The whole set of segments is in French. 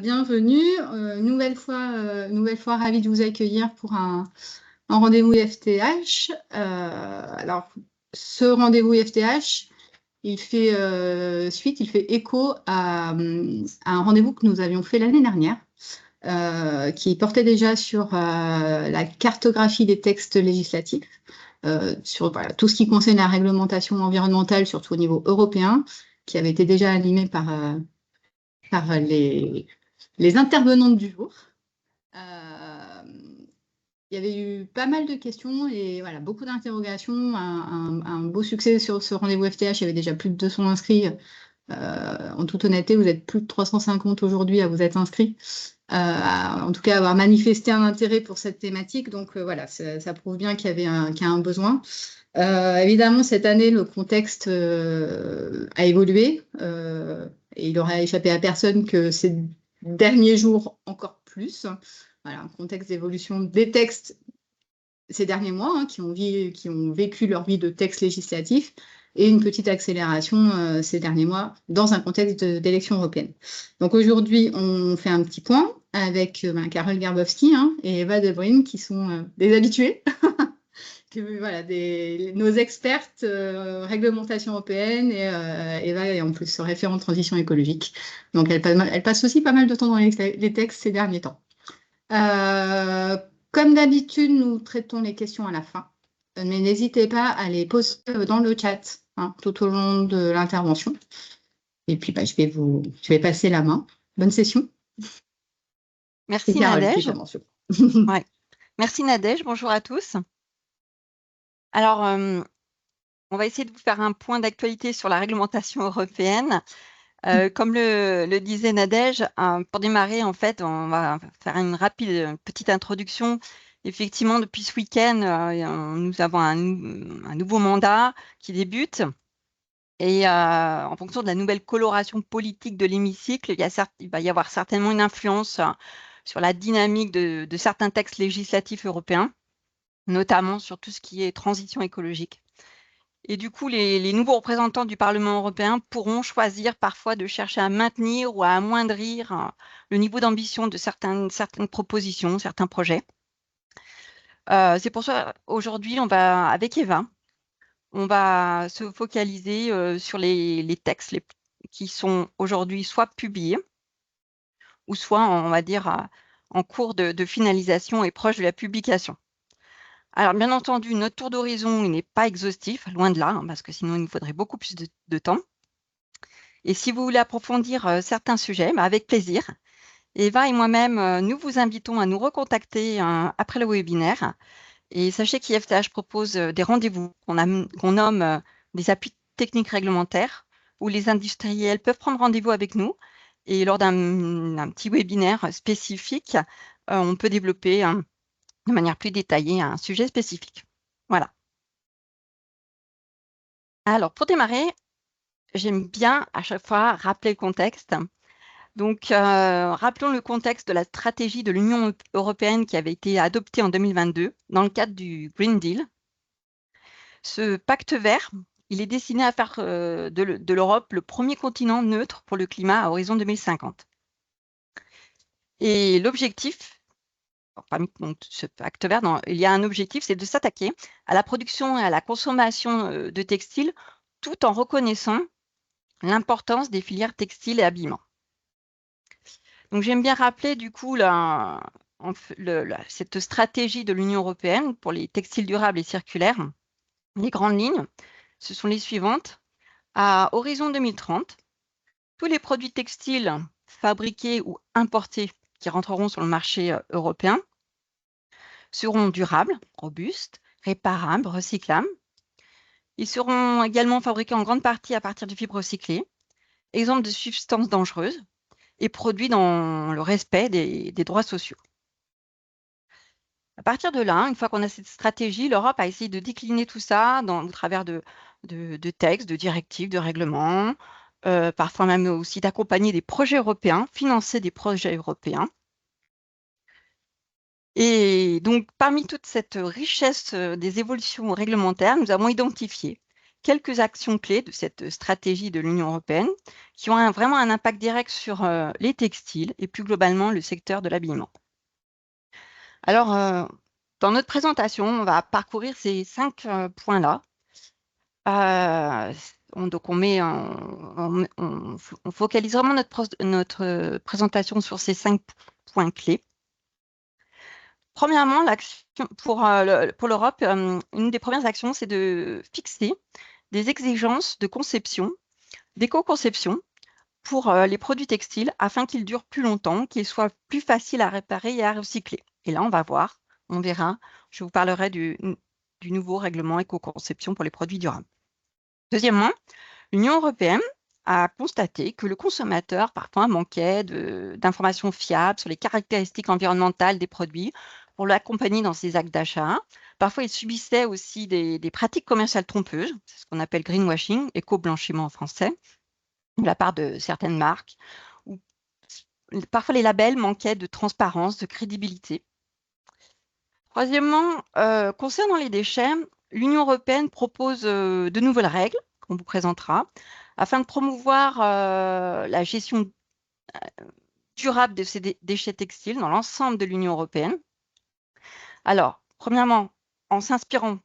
Bienvenue, nouvelle fois ravie de vous accueillir pour un rendez-vous FTH. Alors, ce rendez-vous FTH, il fait il fait écho à un rendez-vous que nous avions fait l'année dernière, qui portait déjà sur la cartographie des textes législatifs, sur tout ce qui concerne la réglementation environnementale, surtout au niveau européen, qui avait été déjà animé par les intervenantes du jour. Il y avait eu pas mal de questions et voilà, beaucoup d'interrogations, un beau succès sur ce rendez-vous FTH. Il y avait déjà plus de 200 inscrits. En toute honnêteté, vous êtes plus de 350 aujourd'hui à vous être inscrits, en tout cas avoir manifesté un intérêt pour cette thématique. Donc voilà, ça prouve bien qu'il y a un besoin. Évidemment, cette année, le contexte a évolué et il n'aura échappé à personne que ces derniers jours encore plus. Voilà, un contexte d'évolution des textes ces derniers mois, qui ont vécu leur vie de texte législatif, et une petite accélération ces derniers mois dans un contexte d'élection européenne. Donc aujourd'hui, on fait un petit point avec Karol Garbowski et Eva De Bruyn, qui sont des habitués. Voilà, nos expertes réglementation européenne, et Eva est en plus référente transition écologique. Donc elle passe aussi pas mal de temps dans les textes ces derniers temps. Comme d'habitude, nous traitons les questions à la fin, mais n'hésitez pas à les poser dans le chat tout au long de l'intervention. Et puis, je vais passer la main. Bonne session. Merci Nadège. Ouais. Merci Nadège, bonjour à tous. Alors, on va essayer de vous faire un point d'actualité sur la réglementation européenne. Comme le disait Nadège, pour démarrer, en fait, on va faire une rapide petite introduction. Effectivement, depuis ce week-end, nous avons un nouveau mandat qui débute. Et en fonction de la nouvelle coloration politique de l'hémicycle, il va y avoir certainement une influence sur la dynamique de certains textes législatifs européens, notamment sur tout ce qui est transition écologique. Et du coup, les nouveaux représentants du Parlement européen pourront choisir parfois de chercher à maintenir ou à amoindrir le niveau d'ambition de certaines propositions, certains projets. C'est pour ça, aujourd'hui, avec Eva, on va se focaliser sur les textes qui sont aujourd'hui soit publiés, ou soit, on va dire, en cours de finalisation et proche de la publication. Alors, bien entendu, notre tour d'horizon, il n'est pas exhaustif, loin de là, parce que sinon, il nous faudrait beaucoup plus de temps. Et si vous voulez approfondir certains sujets, avec plaisir. Eva et moi-même, nous vous invitons à nous recontacter après le webinaire. Et sachez qu'IFTH propose des rendez-vous qu'on nomme des appuis techniques réglementaires, où les industriels peuvent prendre rendez-vous avec nous. Et lors d'un petit webinaire spécifique, on peut développer de manière plus détaillée un sujet spécifique. Voilà. Alors, pour démarrer, j'aime bien à chaque fois rappeler le contexte. Donc, rappelons le contexte de la stratégie de l'Union européenne qui avait été adoptée en 2022 dans le cadre du Green Deal. Ce pacte vert, il est destiné à faire de l'Europe le premier continent neutre pour le climat à horizon 2050. Et l'objectif, parmi ce pacte vert, il y a un objectif, c'est de s'attaquer à la production et à la consommation de textiles, tout en reconnaissant l'importance des filières textiles et habillement. Donc, j'aime bien rappeler du coup cette stratégie de l'Union européenne pour les textiles durables et circulaires. Les grandes lignes, ce sont les suivantes. À horizon 2030, tous les produits textiles fabriqués ou importés qui rentreront sur le marché européen seront durables, robustes, réparables, recyclables. Ils seront également fabriqués en grande partie à partir de fibres recyclées, exempts de substances dangereuses et produits dans le respect des droits sociaux. À partir de là, une fois qu'on a cette stratégie, l'Europe a essayé de décliner tout ça au travers de textes, de directives, de règlements, parfois même aussi d'accompagner des projets européens, financer des projets européens. Et donc, parmi toute cette richesse des évolutions réglementaires, nous avons identifié quelques actions clés de cette stratégie de l'Union européenne qui ont vraiment un impact direct sur les textiles et plus globalement le secteur de l'habillement. Alors, dans notre présentation, on va parcourir ces 5 points-là. Donc, on focalise vraiment notre présentation sur ces 5 points clés. Premièrement, pour l'Europe, une des premières actions, c'est de fixer des exigences de conception, d'éco-conception pour les produits textiles afin qu'ils durent plus longtemps, qu'ils soient plus faciles à réparer et à recycler. Et là, on verra, je vous parlerai du nouveau règlement éco-conception pour les produits durables. Deuxièmement, l'Union européenne a constaté que le consommateur parfois manquait d'informations fiables sur les caractéristiques environnementales des produits pour l'accompagner dans ses actes d'achat. Parfois, il subissait aussi des pratiques commerciales trompeuses, c'est ce qu'on appelle greenwashing, éco-blanchiment en français, de la part de certaines marques, où parfois les labels manquaient de transparence, de crédibilité. Troisièmement, concernant les déchets, l'Union européenne propose de nouvelles règles qu'on vous présentera afin de promouvoir la gestion durable de ces déchets textiles dans l'ensemble de l'Union européenne. Alors, premièrement, en s'inspirant,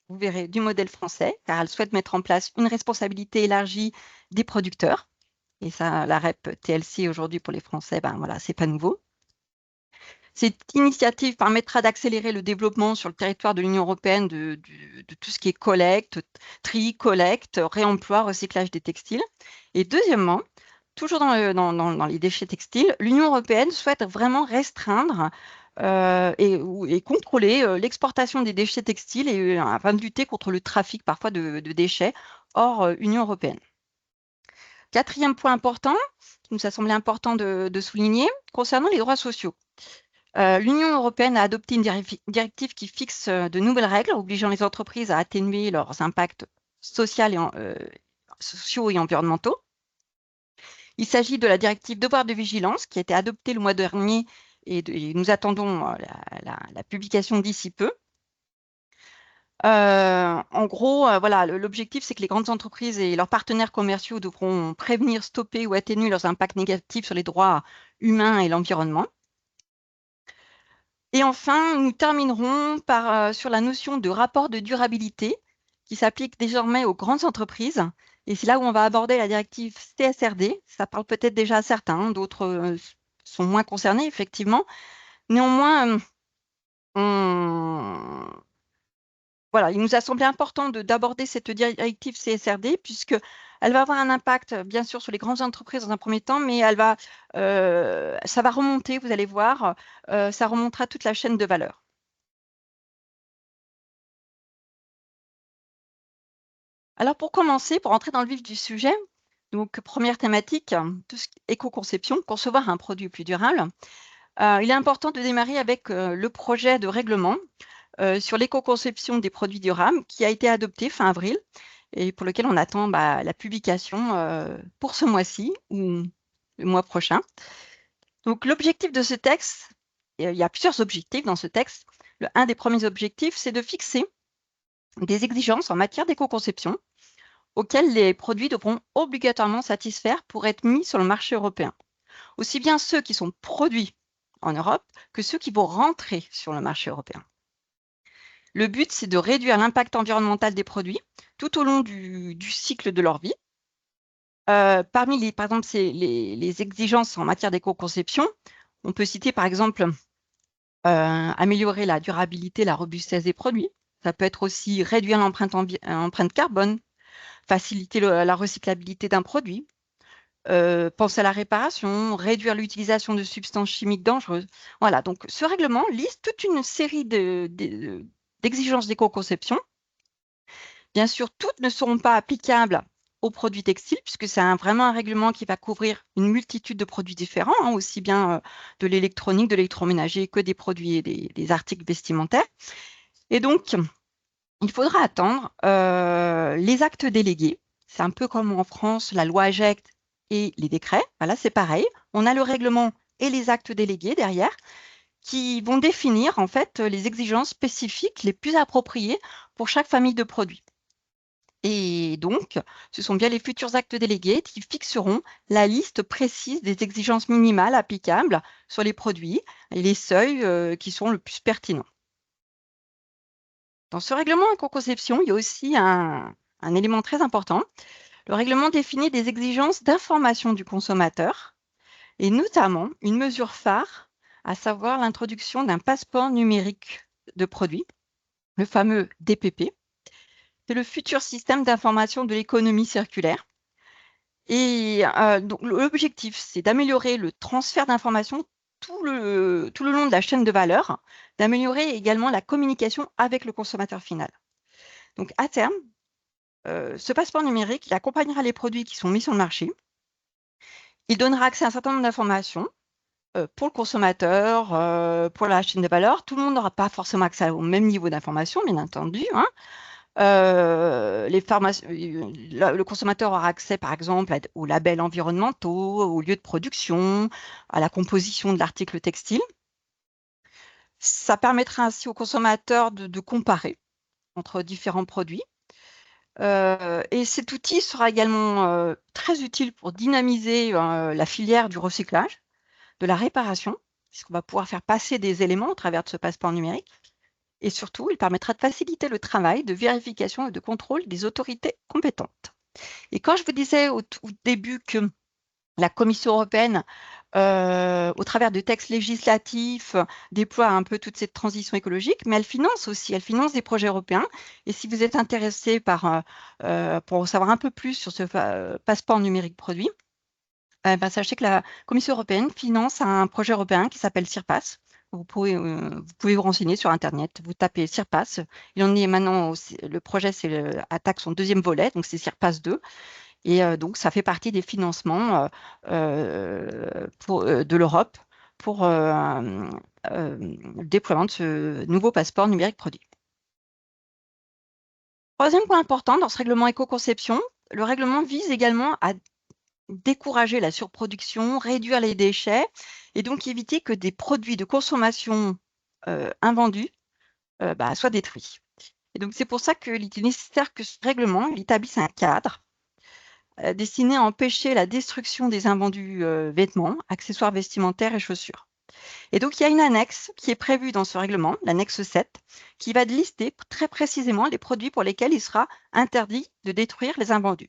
vous verrez, du modèle français, car elle souhaite mettre en place une responsabilité élargie des producteurs. Et ça, la REP TLC aujourd'hui pour les Français, ben voilà, c'est pas nouveau. Cette initiative permettra d'accélérer le développement sur le territoire de l'Union européenne de tout ce qui est collecte, tri, collecte, réemploi, recyclage des textiles. Et deuxièmement, toujours dans les déchets textiles, l'Union européenne souhaite vraiment restreindre et contrôler l'exportation des déchets textiles et afin de lutter contre le trafic parfois de déchets hors Union européenne. Quatrième point important, qui nous a semblé important de souligner, concernant les droits sociaux. L'Union européenne a adopté une directive qui fixe de nouvelles règles obligeant les entreprises à atténuer leurs impacts sociaux et environnementaux. Il s'agit de la directive devoir de vigilance qui a été adoptée le mois dernier et nous attendons la publication d'ici peu. En gros, voilà, l'objectif, c'est que les grandes entreprises et leurs partenaires commerciaux devront prévenir, stopper ou atténuer leurs impacts négatifs sur les droits humains et l'environnement. Et enfin, nous terminerons sur la notion de rapport de durabilité qui s'applique désormais aux grandes entreprises. Et c'est là où on va aborder la directive CSRD. Ça parle peut-être déjà à certains, d'autres sont moins concernés, effectivement. Néanmoins, voilà, il nous a semblé important d'aborder cette directive CSRD puisqu'elle va avoir un impact, bien sûr, sur les grandes entreprises dans un premier temps, mais ça va remonter, vous allez voir, ça remontera toute la chaîne de valeur. Alors, pour commencer, pour entrer dans le vif du sujet, donc première thématique, tout ce qui est éco-conception, concevoir un produit plus durable. Il est important de démarrer avec le projet de règlement sur l'éco-conception des produits durables qui a été adopté fin avril et pour lequel on attend la publication pour ce mois-ci ou le mois prochain. Donc, l'objectif de ce texte, il y a plusieurs objectifs dans ce texte. Un des premiers objectifs, c'est de fixer des exigences en matière d'éco-conception auxquelles les produits devront obligatoirement satisfaire pour être mis sur le marché européen. Aussi bien ceux qui sont produits en Europe que ceux qui vont rentrer sur le marché européen. Le but, c'est de réduire l'impact environnemental des produits tout au long du cycle de leur vie. Parmi par exemple, les exigences en matière d'éco-conception, on peut citer par exemple améliorer la durabilité, la robustesse des produits. Ça peut être aussi réduire l'empreinte carbone, faciliter la recyclabilité d'un produit, penser à la réparation, réduire l'utilisation de substances chimiques dangereuses. Voilà, donc ce règlement liste toute une série d'exigences d'éco-conception. Bien sûr, toutes ne seront pas applicables aux produits textiles, puisque c'est vraiment un règlement qui va couvrir une multitude de produits différents, aussi bien de l'électronique, de l'électroménager que des produits et des articles vestimentaires. Et donc, il faudra attendre les actes délégués. C'est un peu comme en France, la loi AGEC et les décrets. Voilà, c'est pareil. On a le règlement et les actes délégués derrière qui vont définir en fait les exigences spécifiques les plus appropriées pour chaque famille de produits. Et donc, ce sont bien les futurs actes délégués qui fixeront la liste précise des exigences minimales applicables sur les produits et les seuils qui sont le plus pertinents. Dans ce règlement éco-conception, il y a aussi un élément très important. Le règlement définit des exigences d'information du consommateur et notamment une mesure phare, à savoir l'introduction d'un passeport numérique de produit, le fameux DPP. C'est le futur système d'information de l'économie circulaire. Et donc, l'objectif, c'est d'améliorer le transfert d'informations tout le long de la chaîne de valeur, d'améliorer également la communication avec le consommateur final. Donc, à terme, ce passeport numérique, il accompagnera les produits qui sont mis sur le marché. Il donnera accès à un certain nombre d'informations pour le consommateur, pour la chaîne de valeur. Tout le monde n'aura pas forcément accès au même niveau d'information, bien entendu, hein. Le consommateur aura accès, par exemple, aux labels environnementaux, aux lieux de production, à la composition de l'article textile. Ça permettra ainsi au consommateur de comparer entre différents produits. Et cet outil sera également très utile pour dynamiser la filière du recyclage, de la réparation, puisqu'on va pouvoir faire passer des éléments au travers de ce passeport numérique. Et surtout, il permettra de faciliter le travail de vérification et de contrôle des autorités compétentes. Et quand je vous disais au début que la Commission européenne, au travers de textes législatifs, déploie un peu toute cette transition écologique, mais elle finance des projets européens. Et si vous êtes intéressé pour en savoir un peu plus sur ce passeport numérique produit, sachez que la Commission européenne finance un projet européen qui s'appelle CIRPASS. Vous pouvez vous renseigner sur Internet, vous tapez CIRPASS. Il en est maintenant, le projet attaque son deuxième volet, donc c'est CIRPASS 2. Et donc, ça fait partie des financements de l'Europe pour le déploiement de ce nouveau passeport numérique produit. Troisième point important dans ce règlement éco-conception, le règlement vise également à décourager la surproduction, réduire les déchets et donc éviter que des produits de consommation invendus soient détruits. Et donc, c'est pour ça qu'il est nécessaire que ce règlement établisse un cadre destiné à empêcher la destruction des invendus vêtements, accessoires vestimentaires et chaussures. Et donc, il y a une annexe qui est prévue dans ce règlement, l'annexe 7, qui va lister très précisément les produits pour lesquels il sera interdit de détruire les invendus.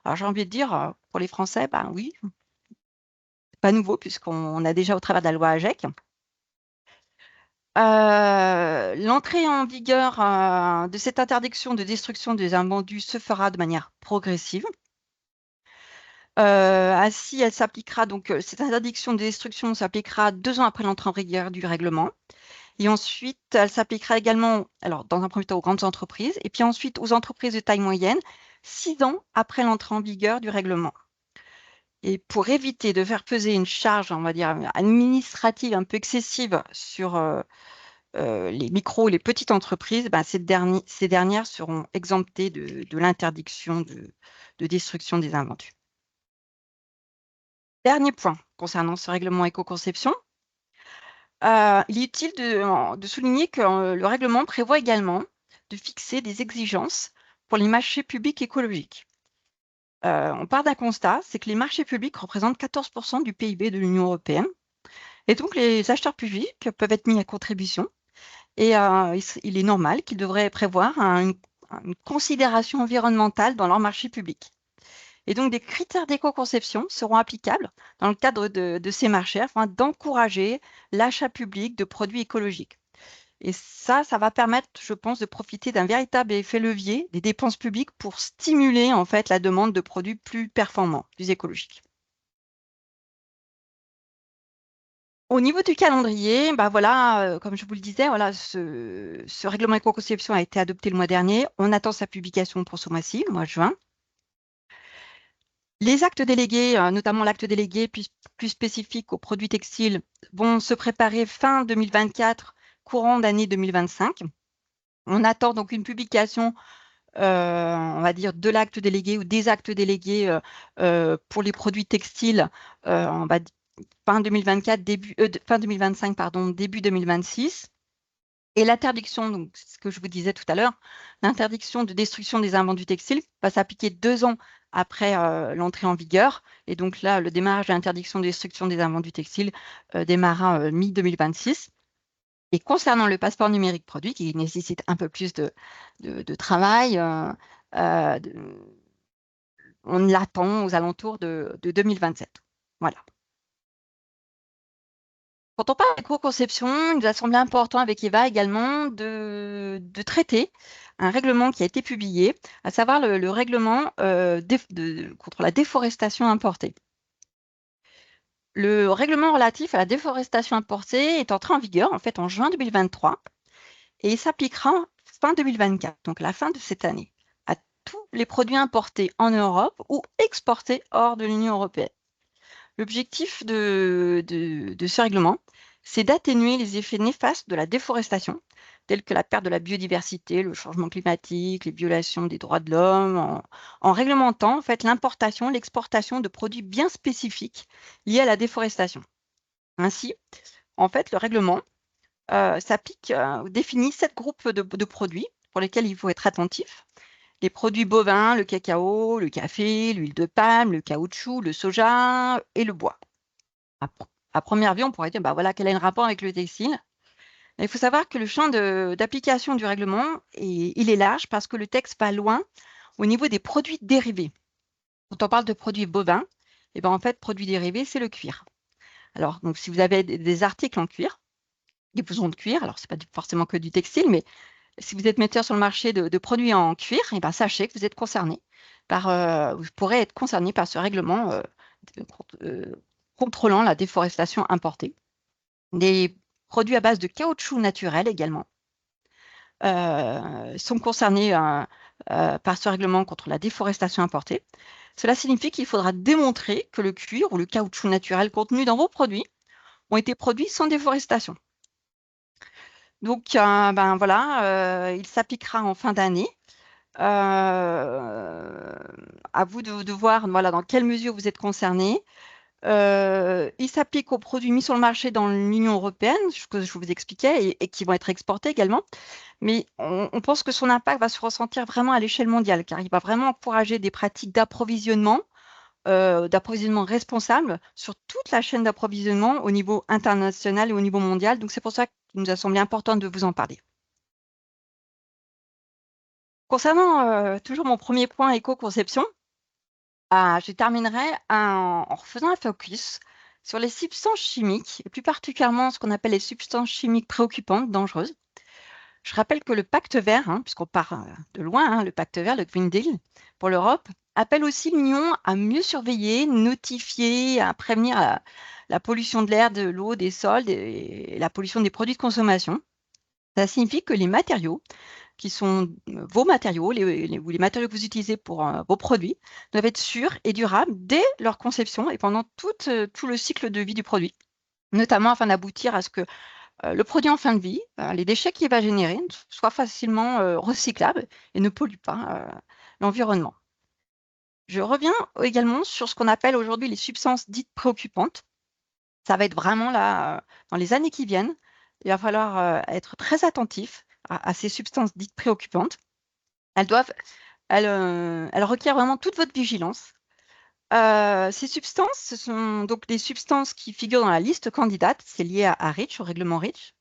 Alors, j'ai envie de dire, pour les Français, oui, c'est pas nouveau puisqu'on a déjà au travers de la loi AGEC. L'entrée en vigueur de cette interdiction de destruction des invendus se fera de manière progressive. Ainsi, elle s'appliquera donc cette interdiction de destruction s'appliquera 2 ans après l'entrée en vigueur du règlement. Et ensuite, elle s'appliquera également, alors dans un premier temps aux grandes entreprises, et puis ensuite aux entreprises de taille moyenne, 6 ans après l'entrée en vigueur du règlement. Et pour éviter de faire peser une charge, on va dire, administrative un peu excessive sur les micros et les petites entreprises, ces dernières seront exemptées de l'interdiction de destruction des invendus. Dernier point concernant ce règlement éco-conception, il est utile de souligner que le règlement prévoit également de fixer des exigences pour les marchés publics écologiques. On part d'un constat, c'est que les marchés publics représentent 14% du PIB de l'Union européenne. Et donc, les acheteurs publics peuvent être mis à contribution. Et il est normal qu'ils devraient prévoir une considération environnementale dans leur marché public. Et donc, des critères d'éco-conception seront applicables dans le cadre de ces marchés afin d'encourager l'achat public de produits écologiques. Et ça va permettre, je pense, de profiter d'un véritable effet levier des dépenses publiques pour stimuler en fait la demande de produits plus performants, plus écologiques. Au niveau du calendrier, comme je vous le disais, ce règlement éco-conception a été adopté le mois dernier. On attend sa publication pour ce mois-ci, le mois de juin. Les actes délégués, notamment l'acte délégué plus spécifique aux produits textiles, vont se préparer fin 2024, courant d'année 2025. On attend donc une publication, on va dire, de l'acte délégué ou des actes délégués pour les produits textiles, fin 2024, fin 2025, début 2026. Et l'interdiction, donc ce que je vous disais tout à l'heure, l'interdiction de destruction des invendus textiles va s'appliquer 2 ans après l'entrée en vigueur. Et donc là, le démarrage de l'interdiction de destruction des invendus textiles démarra mi-2026. Et concernant le passeport numérique produit, qui nécessite un peu plus de travail, on l'attend aux alentours de 2027. Voilà. Quand on parle d'éco-conception, il nous a semblé important avec Eva également de traiter un règlement qui a été publié, à savoir le règlement contre la déforestation importée. Le règlement relatif à la déforestation importée est entré en vigueur en fait en juin 2023 et il s'appliquera fin 2024, donc la fin de cette année, à tous les produits importés en Europe ou exportés hors de l'Union européenne. L'objectif de ce règlement, c'est d'atténuer les effets néfastes de la déforestation, tels que la perte de la biodiversité, le changement climatique, les violations des droits de l'homme, en réglementant en fait, l'importation, l'exportation de produits bien spécifiques liés à la déforestation. Ainsi, en fait, le règlement s'applique, définit 7 groupes de produits pour lesquels il faut être attentif. Les produits bovins, le cacao, le café, l'huile de palme, le caoutchouc, le soja et le bois. À première vue, on pourrait dire, bah voilà, quel est le rapport avec le textile? Il faut savoir que le champ d'application du règlement, il est large parce que le texte va loin au niveau des produits dérivés. Quand on parle de produits bovins, et ben en fait, produits dérivés, c'est le cuir. Alors, donc, si vous avez des articles en cuir, des blousons de cuir, alors c'est pas forcément que du textile, mais si vous êtes metteur sur le marché de produits en cuir, et ben sachez que vous êtes concerné vous pourrez être concerné par ce règlement contrôlant la déforestation importée. Des produits à base de caoutchouc naturel également sont concernés par ce règlement contre la déforestation importée. Cela signifie qu'il faudra démontrer que le cuir ou le caoutchouc naturel contenu dans vos produits ont été produits sans déforestation. Donc, ben voilà, il s'appliquera en fin d'année. À vous de voir voilà, dans quelle mesure vous êtes concerné. Il s'applique aux produits mis sur le marché dans l'Union européenne, ce que je vous expliquais, et qui vont être exportés également. Mais on pense que son impact va se ressentir vraiment à l'échelle mondiale, car il va vraiment encourager des pratiques d'approvisionnement responsable sur toute la chaîne d'approvisionnement au niveau international et au niveau mondial. Donc, c'est pour ça qu'il nous a semblé important de vous en parler. Concernant toujours mon premier point éco-conception, je terminerai en refaisant un focus sur les substances chimiques, et plus particulièrement ce qu'on appelle les substances chimiques préoccupantes, dangereuses. Je rappelle que le pacte vert, puisqu'on part de loin, le pacte vert, le Green Deal pour l'Europe, appelle aussi l'Union à mieux surveiller, notifier, à prévenir la pollution de l'air, de l'eau, des sols et la pollution des produits de consommation. Ça signifie que les matériaux qui sont vos matériaux ou les matériaux que vous utilisez pour vos produits doivent être sûrs et durables dès leur conception et pendant tout le cycle de vie du produit, notamment afin d'aboutir à ce que le produit en fin de vie, les déchets qu'il va générer, soient facilement recyclables et ne polluent pas l'environnement. Je reviens également sur ce qu'on appelle aujourd'hui les substances dites préoccupantes. Ça va être vraiment là, dans les années qui viennent, il va falloir être très attentif à ces substances dites préoccupantes. Elles requièrent vraiment toute votre vigilance. Ces substances, ce sont donc des substances qui figurent dans la liste candidate, c'est lié à REACH, au règlement REACH.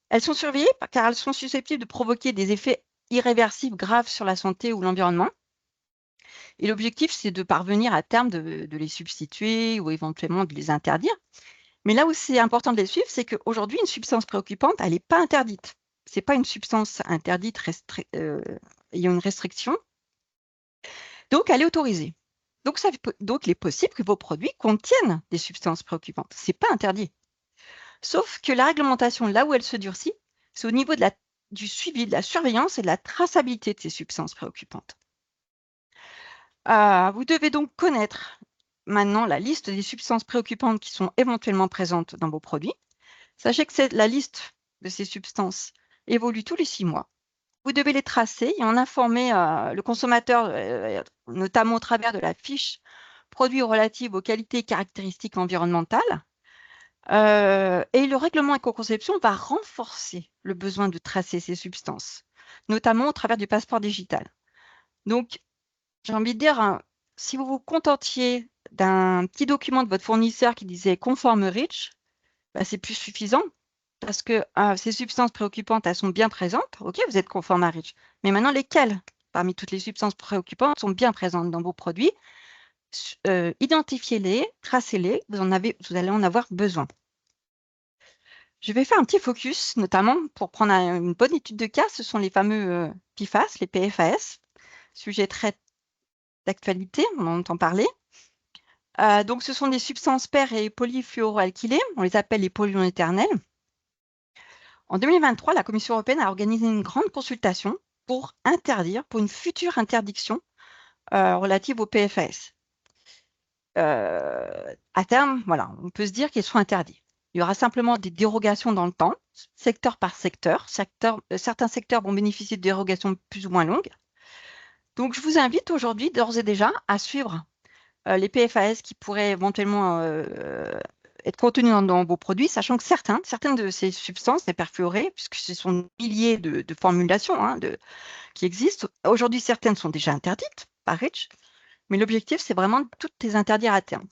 Elles sont surveillées car elles sont susceptibles de provoquer des effets irréversibles graves sur la santé ou l'environnement. Et l'objectif, c'est de parvenir à terme de les substituer ou éventuellement de les interdire. Mais là où c'est important de les suivre, c'est qu'aujourd'hui, une substance préoccupante, elle n'est pas interdite. Ce n'est pas une substance interdite ayant une restriction. Donc, elle est autorisée. Donc, il est possible que vos produits contiennent des substances préoccupantes. Ce n'est pas interdit. Sauf que la réglementation, là où elle se durcit, c'est au niveau du suivi, de la surveillance et de la traçabilité de ces substances préoccupantes. Vous devez donc connaître maintenant la liste des substances préoccupantes qui sont éventuellement présentes dans vos produits. Sachez que la liste de ces substances évolue tous les 6 mois. Vous devez les tracer et en informer le consommateur, notamment au travers de la fiche produit relative aux qualités et caractéristiques environnementales. Et le règlement éco-conception va renforcer le besoin de tracer ces substances, notamment au travers du passeport digital. Donc, j'ai envie de dire, hein, si vous vous contentiez d'un petit document de votre fournisseur qui disait conforme REACH, bah, c'est plus suffisant parce que ces substances préoccupantes, elles sont bien présentes. OK, vous êtes conforme à REACH. Mais maintenant, lesquelles parmi toutes les substances préoccupantes sont bien présentes dans vos produits? Identifiez-les, tracez-les, vous allez en avoir besoin. Je vais faire un petit focus, notamment pour prendre une bonne étude de cas, ce sont les fameux PFAS, les PFAS, sujet très d'actualité, on en entend parler. Donc, ce sont des substances per- et polyfluoroalkylées, on les appelle les polluants éternels. En 2023, la Commission européenne a organisé une grande consultation pour une future interdiction relative aux PFAS. À terme, voilà, on peut se dire qu'ils sont interdits. Il y aura simplement des dérogations dans le temps, secteur par secteur. Certains secteurs vont bénéficier de dérogations plus ou moins longues. Donc, je vous invite aujourd'hui, d'ores et déjà, à suivre les PFAS qui pourraient éventuellement être contenus dans vos produits, sachant que certaines de ces substances, les perfluorées, puisque ce sont des milliers de formulations qui existent, aujourd'hui, certaines sont déjà interdites par REACH, mais l'objectif, c'est vraiment de toutes les interdire à terme.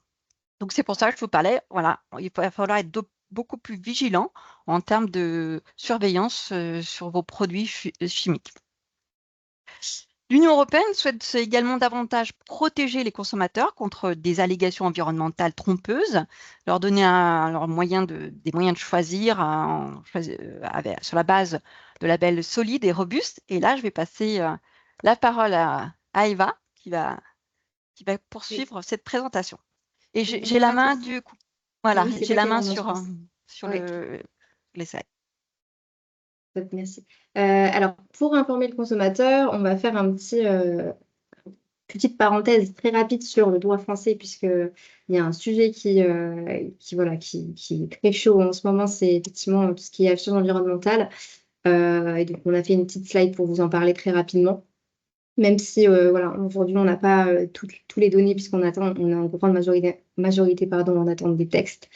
Donc, c'est pour ça que je vous parlais, voilà, il va falloir être beaucoup plus vigilant en termes de surveillance sur vos produits chimiques. L'Union européenne souhaite également davantage protéger les consommateurs contre des allégations environnementales trompeuses, leur donner des moyens de choisir sur la base de labels solides et robustes. Et là, je vais passer la parole à Eva qui va Oui. poursuivre cette présentation. Et Donc, j'ai la bonjour à main tous. du coup. Voilà, Oui, c'est j'ai toi la qui as main la main, je sur, pense. sur Oui, les slides. top, merci. Alors, pour informer le consommateur, on va faire petite parenthèse très rapide sur le droit français, puisqu'il y a un sujet voilà, qui est très chaud en ce moment, c'est effectivement tout ce qui est action environnementale. Et donc, on a fait une petite slide pour vous en parler très rapidement. Même si voilà, aujourd'hui, on n'a pas tous les données, puisqu'on attend, on a en grande majorité pardon, en attente des textes.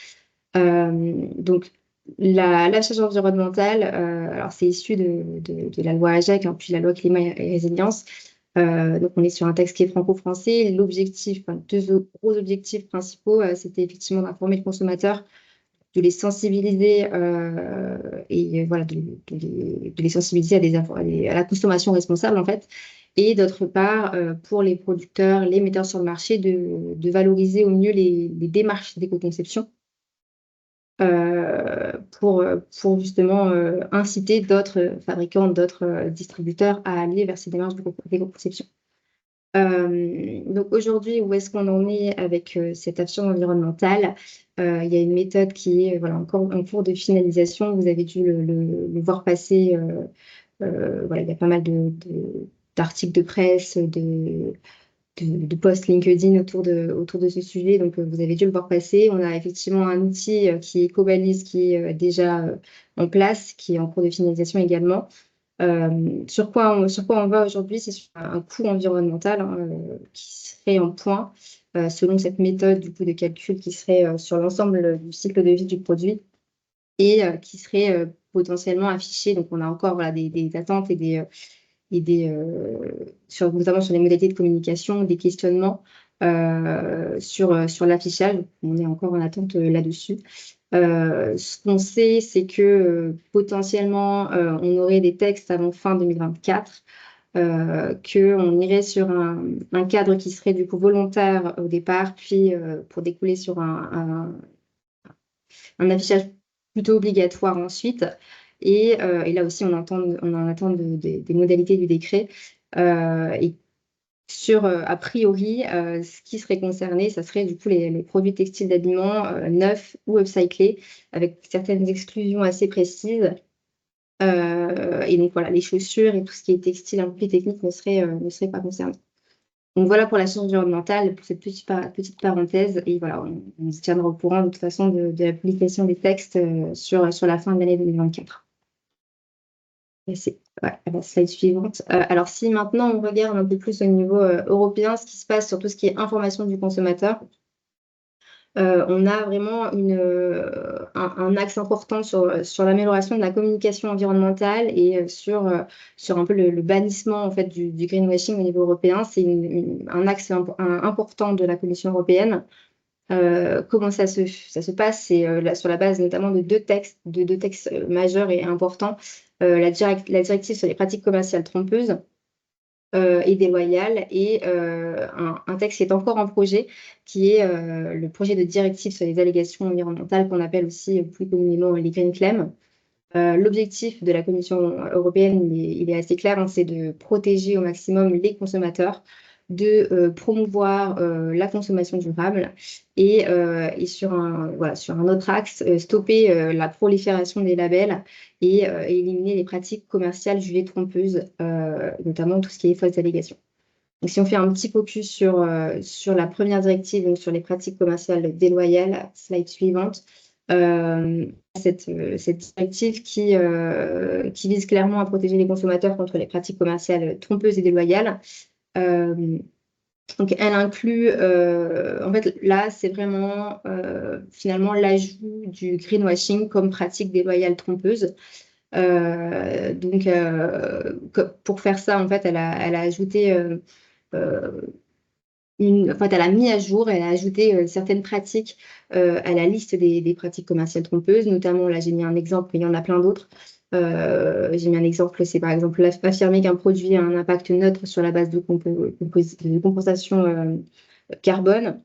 Donc, la charge environnementale, alors c'est issu de la loi AGEC, hein, puis la loi climat et résilience. Donc, on est sur un texte qui est franco-français. L'objectif, enfin, deux gros objectifs principaux, c'était effectivement d'informer le consommateur, de les sensibiliser et voilà, de les sensibiliser à la consommation responsable, en fait. Et d'autre part, pour les producteurs, les metteurs sur le marché, de valoriser au mieux les démarches d'éco-conception pour justement inciter d'autres fabricants, d'autres distributeurs à aller vers ces démarches d'éco-conception. Donc aujourd'hui, où est-ce qu'on en est avec cette action environnementale? Il y a une méthode qui est voilà, encore en cours de finalisation. Vous avez dû le voir passer. Voilà, il y a pas mal d'articles de presse, de posts LinkedIn autour de ce sujet. Donc, vous avez dû le voir passer. On a effectivement un outil qui est Cobalise, qui est déjà en place, qui est en cours de finalisation également. Sur quoi on va aujourd'hui, c'est sur un coût environnemental qui serait en point selon cette méthode du coup de calcul qui serait sur l'ensemble du cycle de vie du produit et qui serait potentiellement affiché. Donc, on a encore voilà, des attentes et notamment sur les modalités de communication, des questionnements sur l'affichage. On est encore en attente là-dessus. Ce qu'on sait, c'est que potentiellement, on aurait des textes avant fin 2024, qu'on irait sur un cadre qui serait du coup volontaire au départ, puis pour découler sur un affichage plutôt obligatoire ensuite. Et là aussi, on en attend des modalités du décret. Et a priori, ce qui serait concerné, ça serait du coup les produits textiles d'habillement neufs ou upcyclés, avec certaines exclusions assez précises. Et donc voilà, les chaussures et tout ce qui est textile un peu plus technique ne serait pas concerné. Donc voilà pour la charge environnementale, pour cette petite parenthèse. Et voilà, on se tiendra au courant de toute façon de la publication des textes sur la fin de l'année 2024. Et c'est la slide suivante. Alors si maintenant on regarde un peu plus au niveau européen, ce qui se passe sur tout ce qui est information du consommateur, on a vraiment un axe important sur l'amélioration de la communication environnementale et sur un peu le bannissement en fait, du greenwashing au niveau européen. C'est un axe important de la Commission européenne. Comment ça se passe? C'est sur la base notamment de deux textes majeurs et importants. La directive sur les pratiques commerciales trompeuses et déloyales et un texte qui est encore en projet, qui est le projet de directive sur les allégations environnementales qu'on appelle aussi plus communément les green claims. L'objectif de la Commission européenne, il est assez clair, hein, c'est de protéger au maximum les consommateurs, de promouvoir la consommation durable et sur un autre axe, stopper la prolifération des labels et éliminer les pratiques commerciales jugées trompeuses, notamment tout ce qui est fausses allégations. Donc, si on fait un petit focus sur la première directive, donc sur les pratiques commerciales déloyales, slide suivante, cette directive qui vise clairement à protéger les consommateurs contre les pratiques commerciales trompeuses et déloyales. Donc, elle inclut, en fait, là, c'est vraiment finalement l'ajout du greenwashing comme pratique déloyale trompeuse. Donc, pour faire ça, en fait, elle a ajouté en fait, elle a mis à jour, elle a ajouté certaines pratiques à la liste des pratiques commerciales trompeuses, notamment, là j'ai mis un exemple, mais il y en a plein d'autres. J'ai mis un exemple, c'est par exemple affirmer qu'un produit a un impact neutre sur la base de compensation carbone.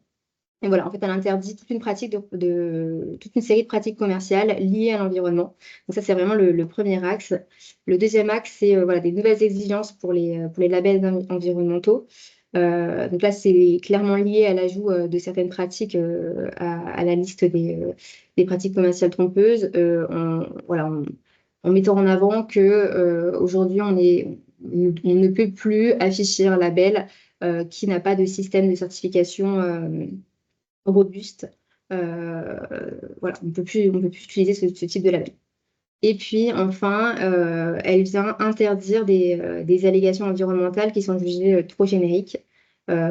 Et voilà, en fait, elle interdit toute une série de pratiques commerciales liées à l'environnement. Donc ça, c'est vraiment le premier axe. Le deuxième axe, c'est voilà, des nouvelles exigences pour les labels environnementaux. Donc là, c'est clairement lié à l'ajout de certaines pratiques à la liste des pratiques commerciales trompeuses, en mettant en avant que aujourd'hui, on ne peut plus afficher un label qui n'a pas de système de certification robuste. Voilà, on ne peut plus utiliser ce type de label. Et puis, enfin, elle vient interdire des allégations environnementales qui sont jugées trop génériques,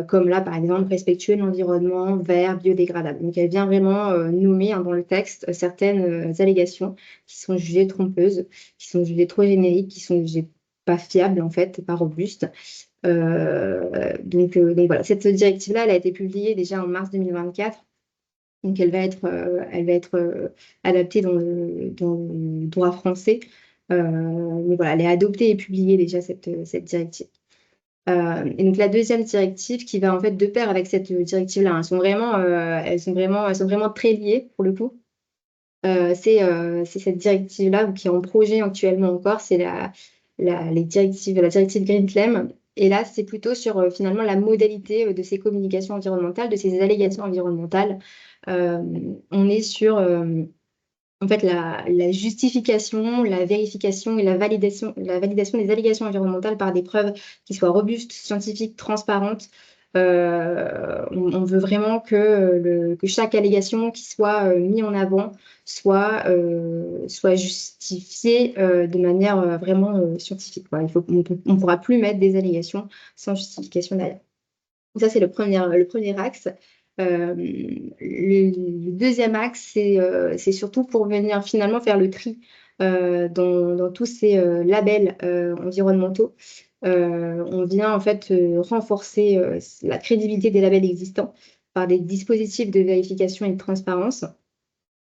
comme là, par exemple, respectueux de l'environnement, vert, biodégradable. Donc, elle vient vraiment nommer dans le texte certaines allégations qui sont jugées trompeuses, qui sont jugées trop génériques, qui sont jugées pas fiables, en fait, pas robustes. Donc voilà, cette directive-là, elle a été publiée déjà en mars 2024. Donc, elle va être adaptée dans le droit français. Mais voilà, elle est adoptée et publiée déjà, cette directive. Et donc, la deuxième directive qui va en fait de pair avec cette directive-là, elles sont vraiment très liées pour le coup. C'est cette directive-là qui est en projet actuellement encore, c'est la directive Green Claim. Et là, c'est plutôt sur finalement la modalité de ces communications environnementales, de ces allégations environnementales. On est sur en fait la justification, la vérification et la validation des allégations environnementales par des preuves qui soient robustes, scientifiques, transparentes. On veut vraiment que chaque allégation qui soit mise en avant soit justifiée de manière vraiment scientifique. Voilà, on ne pourra plus mettre des allégations sans justification derrière. Donc ça, c'est le premier axe. Le deuxième axe, c'est surtout pour venir finalement faire le tri dans tous ces labels environnementaux. On vient en fait renforcer la crédibilité des labels existants par des dispositifs de vérification et de transparence.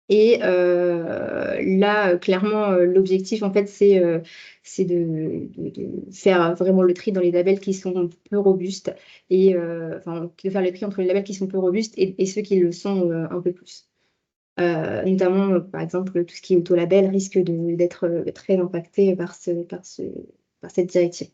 Et là, clairement, l'objectif, en fait, c'est de faire vraiment le tri dans les labels qui sont peu robustes et de faire le tri entre les labels qui sont peu robustes et ceux qui le sont un peu plus. Notamment, par exemple, tout ce qui est auto-label risque d'être très impacté par cette directive.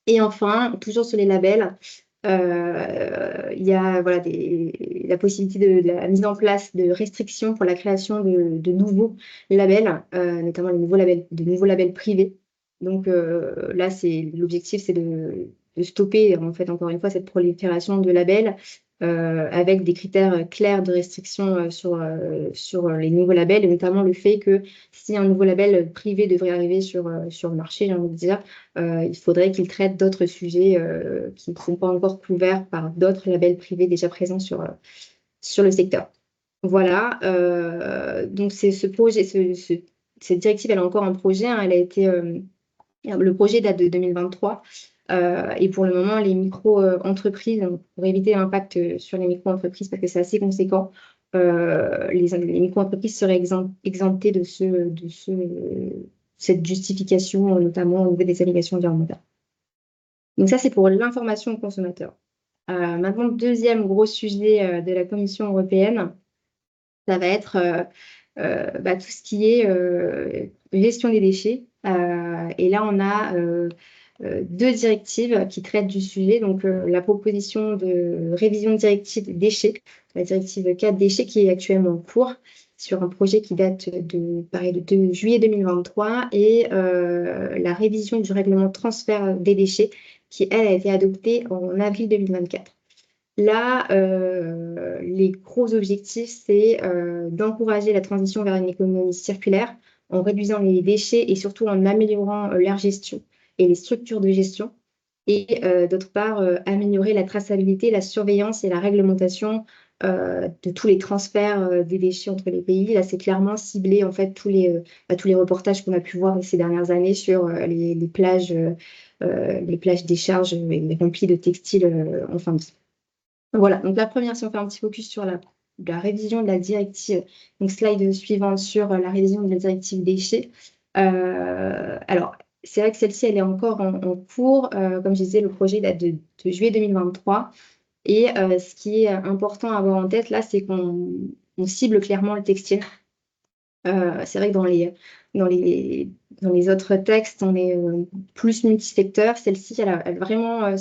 Et enfin, toujours sur les labels, il y a voilà, la possibilité de la mise en place de restrictions pour la création de nouveaux labels, notamment de nouveaux labels privés. Donc là, l'objectif, c'est de stopper, en fait, encore une fois, cette prolifération de labels avec des critères clairs de restriction sur les nouveaux labels, et notamment le fait que si un nouveau label privé devrait arriver sur le marché, j'ai envie de dire, il faudrait qu'il traite d'autres sujets qui ne sont pas encore couverts par d'autres labels privés déjà présents sur le secteur. Voilà, donc c'est ce projet, cette directive, elle est encore en projet, hein, elle a été, le projet date de 2023, et pour le moment, les micro-entreprises, pour éviter l'impact sur les micro-entreprises, parce que c'est assez conséquent, les micro-entreprises seraient exemptées de cette justification, notamment au niveau des allégations environnementales. Donc ça, c'est pour l'information aux consommateurs. Maintenant, deuxième gros sujet de la Commission européenne, ça va être tout ce qui est gestion des déchets. Et là, on a deux directives qui traitent du sujet. Donc, la proposition de révision de directive déchets, la directive 4 déchets, qui est actuellement en cours sur un projet qui date de juillet 2023, et la révision du règlement de transfert des déchets, qui, elle, a été adoptée en avril 2024. Là, les gros objectifs, c'est d'encourager la transition vers une économie circulaire en réduisant les déchets et surtout en améliorant leur gestion et les structures de gestion. Et d'autre part, améliorer la traçabilité, la surveillance et la réglementation de tous les transferts des déchets entre les pays. Là, c'est clairement ciblé, en fait, tous les reportages qu'on a pu voir ces dernières années sur les plages décharges remplies de textiles en fin de vie. Voilà, donc la première, si on fait un petit focus sur la révision de la directive, donc slide suivante sur la révision de la directive déchets. Alors, c'est vrai que celle-ci, elle est encore en cours. Comme je disais, le projet date de juillet 2023. Et ce qui est important à avoir en tête, là, c'est qu'on cible clairement le textile. C'est vrai que dans les autres textes, on est plus multisecteur. Celle-ci, elle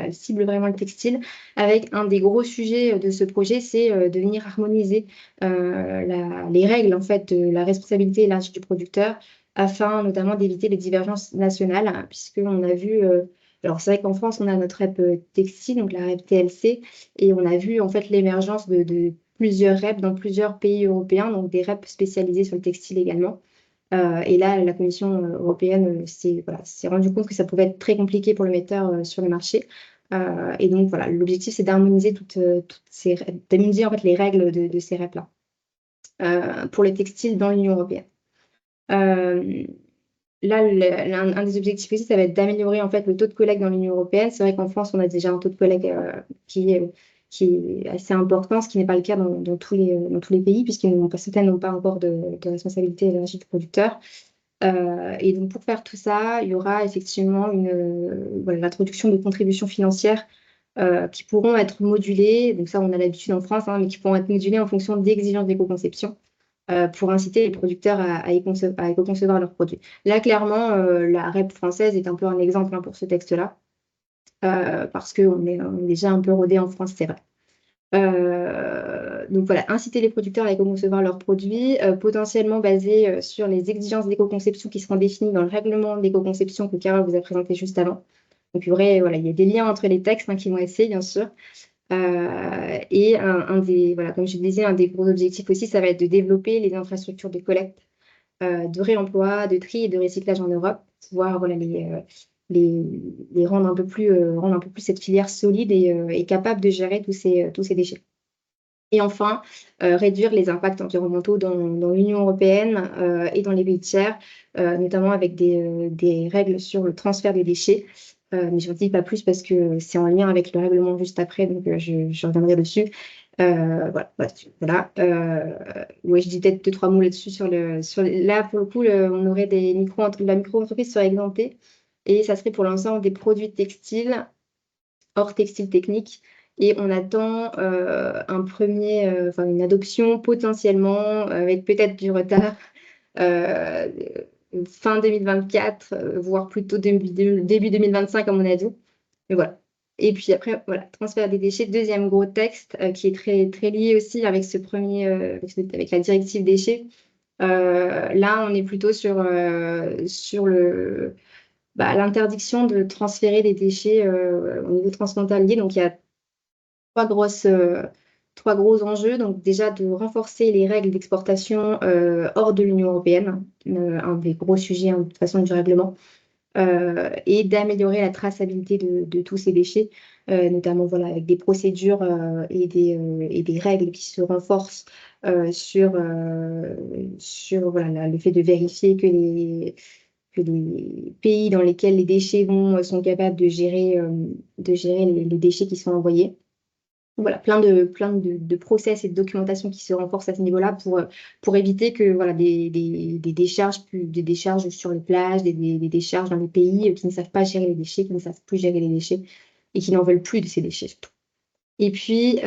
cible vraiment le textile, avec un des gros sujets de ce projet, c'est de venir harmoniser les règles en fait, de la responsabilité élargie du producteur, afin notamment d'éviter les divergences nationales, hein, puisqu'on a vu... alors, c'est vrai qu'en France, on a notre REP textile, donc la REP TLC, et on a vu en fait l'émergence de plusieurs REP dans plusieurs pays européens, donc des REP spécialisés sur le textile également. Et là, la Commission européenne s'est rendu compte que ça pouvait être très compliqué pour le metteur sur le marché. Et donc, voilà, l'objectif, c'est d'harmoniser d'harmoniser en fait les règles de ces REP-là pour les textiles dans l'Union européenne. Là, un des objectifs aussi, ça va être d'améliorer en fait le taux de collecte dans l'Union européenne. C'est vrai qu'en France, on a déjà un taux de collecte qui est assez important, ce qui n'est pas le cas dans tous les pays, certains n'ont pas encore de responsabilité élargie du producteur. Et donc, pour faire tout ça, il y aura effectivement l'introduction de contributions financières qui pourront être modulées. Donc ça, on a l'habitude en France, hein, mais qui pourront être modulées en fonction d'exigences d'éco-conception. Pour inciter les producteurs à éco-concevoir leurs produits. Là, clairement, la REP française est un peu un exemple, hein, pour ce texte-là, parce qu'on est déjà un peu rodé en France, c'est vrai. Donc voilà, inciter les producteurs à éco-concevoir leurs produits, potentiellement basés sur les exigences d'éco-conception qui seront définies dans le règlement d'éco-conception que Carole vous a présenté juste avant. Donc il y a des liens entre les textes, hein, qui vont essayer, bien sûr. Et comme je disais, un des gros objectifs aussi, ça va être de développer les infrastructures de collecte, de réemploi, de tri et de recyclage en Europe, pouvoir les rendre un peu plus cette filière solide et capable de gérer tous ces déchets. Et enfin, réduire les impacts environnementaux dans l'Union européenne et dans les pays tiers, notamment avec des règles sur le transfert des déchets. Mais je n'en dis pas plus parce que c'est en lien avec le règlement juste après, donc je reviendrai dessus. Voilà. Ouais, je dis peut-être 2-3 mots là-dessus. Là, pour le coup, on aurait la micro-entreprise serait exemptée, et ça serait pour l'ensemble des produits textiles, hors textile technique. Et on attend une adoption potentiellement, avec peut-être du retard, fin 2024, voire plutôt début 2025 à mon avis. Mais voilà. Et puis après, voilà, transfert des déchets, deuxième gros texte qui est très, très lié aussi avec ce premier, avec la directive déchets. Là, on est plutôt sur l'interdiction de transférer des déchets au niveau transfrontalier. Donc, il y a trois gros enjeux. Donc, déjà, de renforcer les règles d'exportation hors de l'Union européenne, un des gros sujets, hein, de toute façon, du règlement. et d'améliorer la traçabilité de tous ces déchets, notamment voilà, avec des procédures et des règles qui se renforcent sur voilà, le fait de vérifier que les pays dans lesquels les déchets sont capables de gérer les déchets qui sont envoyés. Voilà, plein de process et de documentation qui se renforcent à ce niveau-là pour éviter que voilà, des décharges sur les plages, des décharges dans les pays qui ne savent pas gérer les déchets, qui ne savent plus gérer les déchets et qui n'en veulent plus de ces déchets surtout. Et puis,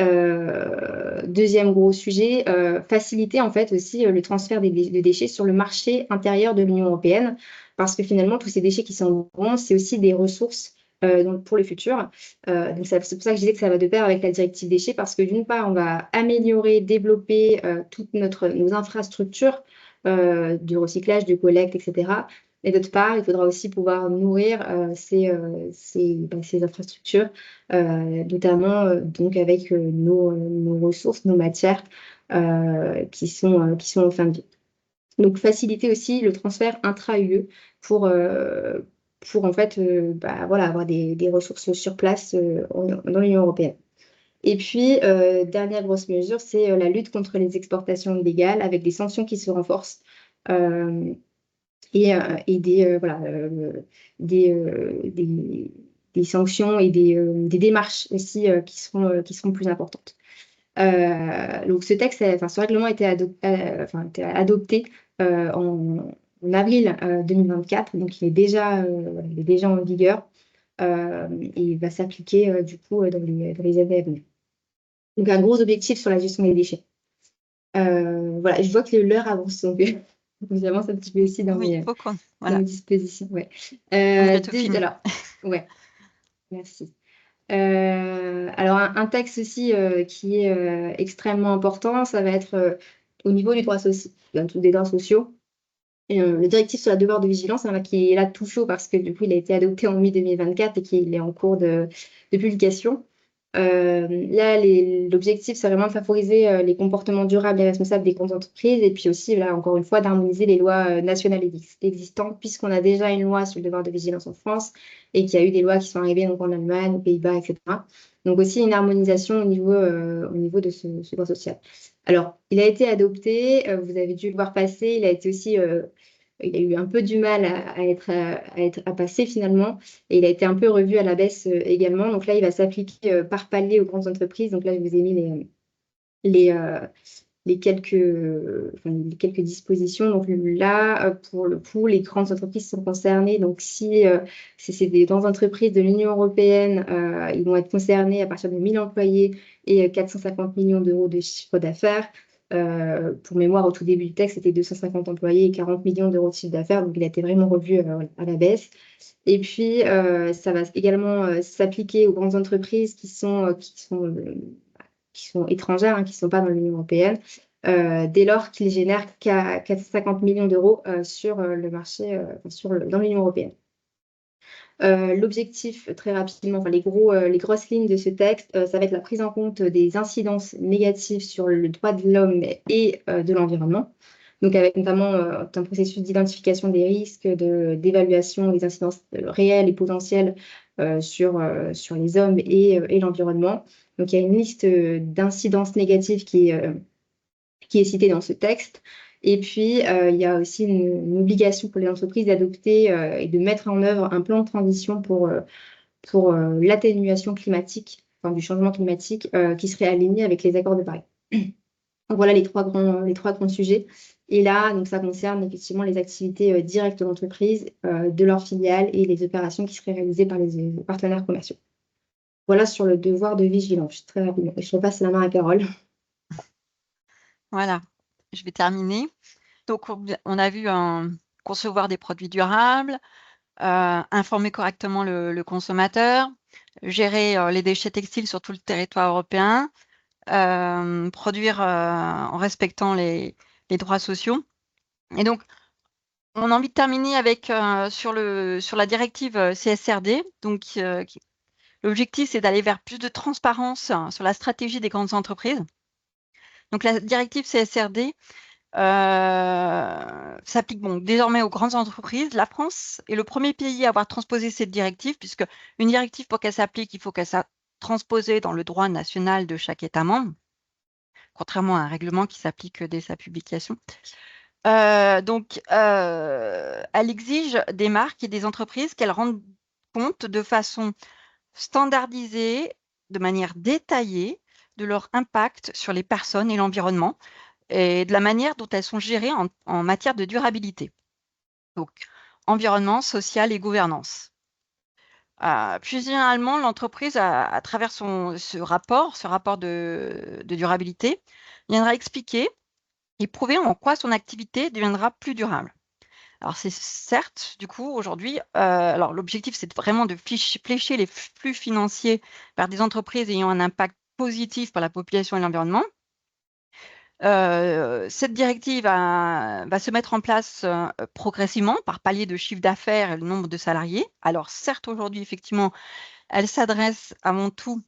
deuxième gros sujet, faciliter en fait aussi le transfert de déchets sur le marché intérieur de l'Union européenne, parce que finalement, tous ces déchets qui sont bons, c'est aussi des ressources donc pour le futur. Donc c'est pour ça que je disais que ça va de pair avec la directive déchets, parce que d'une part, on va améliorer, développer toutes nos infrastructures de recyclage, de collecte, etc. Et d'autre part, il faudra aussi pouvoir nourrir ces infrastructures notamment donc avec nos ressources, nos matières qui sont en fin de vie. Donc faciliter aussi le transfert intra-UE pour en fait voilà, avoir des ressources sur place dans l'Union européenne. Et puis, dernière grosse mesure, c'est la lutte contre les exportations illégales avec des sanctions qui se renforcent et des sanctions et des démarches aussi qui seront plus importantes. Donc ce texte, ce règlement a été adopté en avril 2024, donc il est déjà en vigueur et il va s'appliquer du coup dans les années à venir. Donc un gros objectif sur la gestion des déchets. Voilà, je vois que l'heure avance, donc j'avance un petit peu aussi dans mes dispositions. Ouais. Alors, ouais, merci. Alors, un texte aussi qui est extrêmement important, ça va être au niveau du droit social, des droits sociaux. Le directif sur la devoir de vigilance, qui est là tout chaud parce que du coup, il a été adopté en mai 2024 et qu'il est en cours de publication. Là, l'objectif, c'est vraiment de favoriser les comportements durables et responsables des grandes entreprises et puis aussi, là, encore une fois, d'harmoniser les lois nationales existantes puisqu'on a déjà une loi sur le devoir de vigilance en France et qu'il y a eu des lois qui sont arrivées donc, en Allemagne, aux Pays-Bas, etc. Donc aussi une harmonisation au niveau de ce droit social. Alors, il a été adopté, vous avez dû le voir passer, il a été aussi... il a eu un peu du mal à passer finalement et il a été un peu revu à la baisse également. Donc là, il va s'appliquer par palier aux grandes entreprises. Donc là, je vous ai mis les quelques dispositions. Donc là, pour le coup, les grandes entreprises sont concernées. Donc si c'est des grandes entreprises de l'Union européenne, ils vont être concernés à partir de 1000 employés et 450 millions d'euros de chiffre d'affaires. Pour mémoire, au tout début du texte, c'était 250 employés et 40 millions d'euros de chiffre d'affaires, donc il a été vraiment revu à la baisse. Et puis, ça va également s'appliquer aux grandes entreprises qui sont étrangères, qui ne sont pas dans l'Union européenne, dès lors qu'ils génèrent 450 millions d'euros sur le marché, dans l'Union européenne. L'objectif, très rapidement, les grosses lignes de ce texte, ça va être la prise en compte des incidences négatives sur le droit de l'homme et de l'environnement. Donc, avec notamment un processus d'identification des risques, d'évaluation des incidences réelles et potentielles sur les hommes et l'environnement. Donc, il y a une liste d'incidences négatives qui est citée dans ce texte. Et puis, il y a aussi une obligation pour les entreprises d'adopter et de mettre en œuvre un plan de transition pour l'atténuation climatique, du changement climatique, qui serait aligné avec les accords de Paris. Donc, voilà les trois grands sujets. Et là, donc, ça concerne effectivement les activités directes de l'entreprise, de leurs filiales et les opérations qui seraient réalisées par les partenaires commerciaux. Voilà sur le devoir de vigilance, très rapidement. Je repasse la main à Carole. Voilà, je vais terminer. Donc, on a vu concevoir des produits durables, informer correctement le consommateur, gérer les déchets textiles sur tout le territoire européen, produire en respectant les droits sociaux. Et donc, on a envie de terminer avec sur la directive CSRD. Donc, l'objectif, c'est d'aller vers plus de transparence sur la stratégie des grandes entreprises. Donc, la directive CSRD, s'applique désormais aux grandes entreprises. La France est le premier pays à avoir transposé cette directive, puisque une directive, pour qu'elle s'applique, il faut qu'elle soit transposée dans le droit national de chaque État membre, contrairement à un règlement qui s'applique dès sa publication. Donc, elle exige des marques et des entreprises qu'elles rendent compte de façon standardisée, de manière détaillée, de leur impact sur les personnes et l'environnement, et de la manière dont elles sont gérées en matière de durabilité. Donc, environnement, social et gouvernance. Plus généralement, l'entreprise, à travers ce rapport de durabilité, viendra expliquer et prouver en quoi son activité deviendra plus durable. Alors, c'est certes, du coup, aujourd'hui, alors l'objectif, c'est vraiment de flécher les flux financiers vers des entreprises ayant un impact positif pour la population et l'environnement. Cette directive va se mettre en place progressivement par palier de chiffre d'affaires et le nombre de salariés. Alors, certes, aujourd'hui, effectivement, elle s'adresse avant tout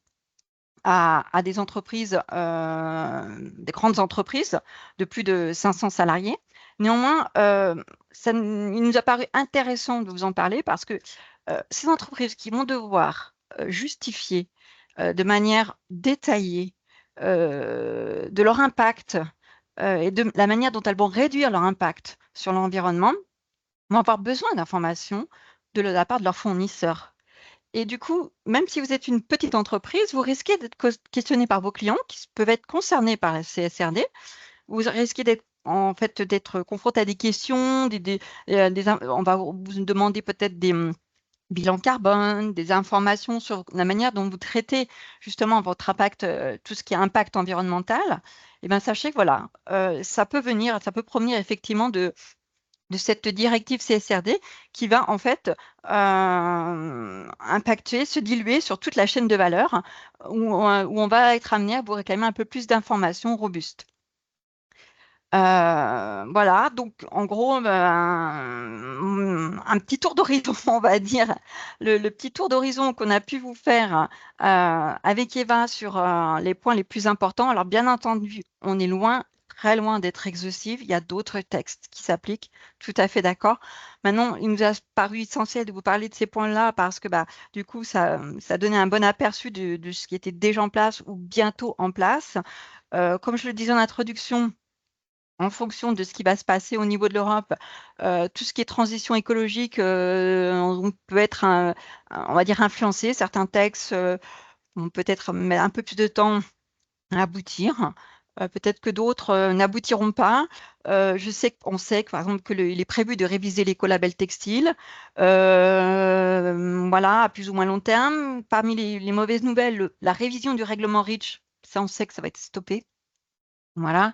à des entreprises, des grandes entreprises de plus de 500 salariés. Néanmoins, il nous a paru intéressant de vous en parler parce que ces entreprises qui vont devoir justifier de manière détaillée de leur impact et de la manière dont elles vont réduire leur impact sur l'environnement, vont avoir besoin d'informations de la part de leurs fournisseurs. Et du coup, même si vous êtes une petite entreprise, vous risquez d'être questionné par vos clients qui peuvent être concernés par la CSRD. Vous risquez d'être confronté à des questions, on va vous demander peut-être des bilans carbone, des informations sur la manière dont vous traitez justement votre impact, tout ce qui est impact environnemental. Et bien, sachez que voilà, ça peut provenir effectivement de cette directive CSRD qui va en fait impacter, se diluer sur toute la chaîne de valeur où on va être amené à vous réclamer un peu plus d'informations robustes. Voilà, donc en gros, un petit tour d'horizon, on va dire, le petit tour d'horizon qu'on a pu vous faire avec Eva sur les points les plus importants. Alors bien entendu, on est loin, très loin d'être exhaustif. Il y a d'autres textes qui s'appliquent, tout à fait d'accord. Maintenant, il nous a paru essentiel de vous parler de ces points-là parce que du coup, ça donnait un bon aperçu de ce qui était déjà en place ou bientôt en place. Comme je le disais en introduction, en fonction de ce qui va se passer au niveau de l'Europe, tout ce qui est transition écologique, on peut être, on va dire, influencé. Certains textes vont peut-être mettre un peu plus de temps à aboutir. Peut-être que d'autres n'aboutiront pas. On sait que, par exemple, il est prévu de réviser l'écolabel textile, voilà, à plus ou moins long terme. Parmi les mauvaises nouvelles, la révision du règlement REACH, ça, on sait que ça va être stoppé. Voilà.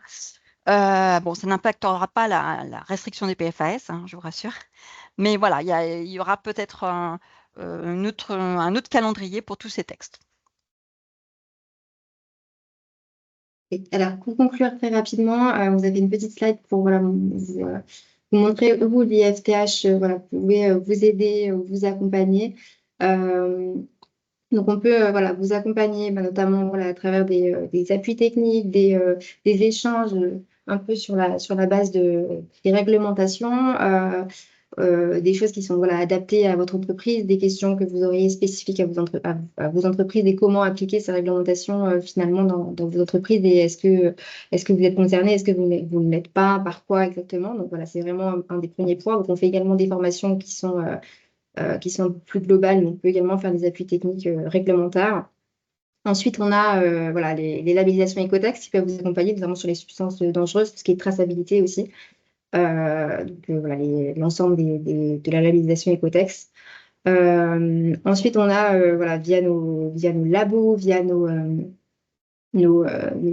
Bon, ça n'impactera pas la restriction des PFAS, hein, je vous rassure. Mais voilà, il y aura peut-être un autre calendrier pour tous ces textes. Alors, pour conclure très rapidement, vous avez une petite slide pour voilà, vous montrer où l'IFTH voilà, pouvait vous aider, vous accompagner. Donc, on peut voilà, vous accompagner notamment voilà, à travers des appuis techniques, des échanges un peu sur la base des réglementations, des choses qui sont voilà, adaptées à votre entreprise, des questions que vous auriez spécifiques à vos entreprises et comment appliquer ces réglementations finalement dans vos entreprises et est-ce que vous êtes concerné, est-ce que vous ne l'êtes pas, par quoi exactement. Donc voilà, c'est vraiment un des premiers points. Donc, on fait également des formations qui sont plus globales, mais on peut également faire des appuis techniques réglementaires. Ensuite, on a voilà, les labellisations Ecotex qui peuvent vous accompagner, notamment sur les substances dangereuses, tout ce qui est traçabilité aussi. Donc, voilà, l'ensemble de la labellisation Ecotex. Ensuite, on a voilà, via nos labos, via nos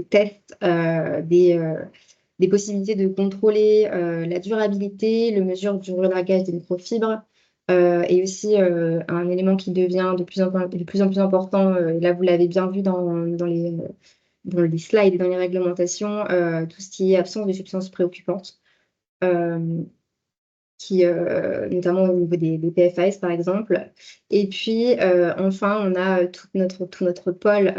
tests, des possibilités de contrôler la durabilité, le mesure du relagage des microfibres. Et aussi un élément qui devient de plus en plus important, et là vous l'avez bien vu dans les slides et dans les réglementations, tout ce qui est absence de substances préoccupantes, notamment au niveau des PFAS par exemple. Et puis enfin on a tout notre pôle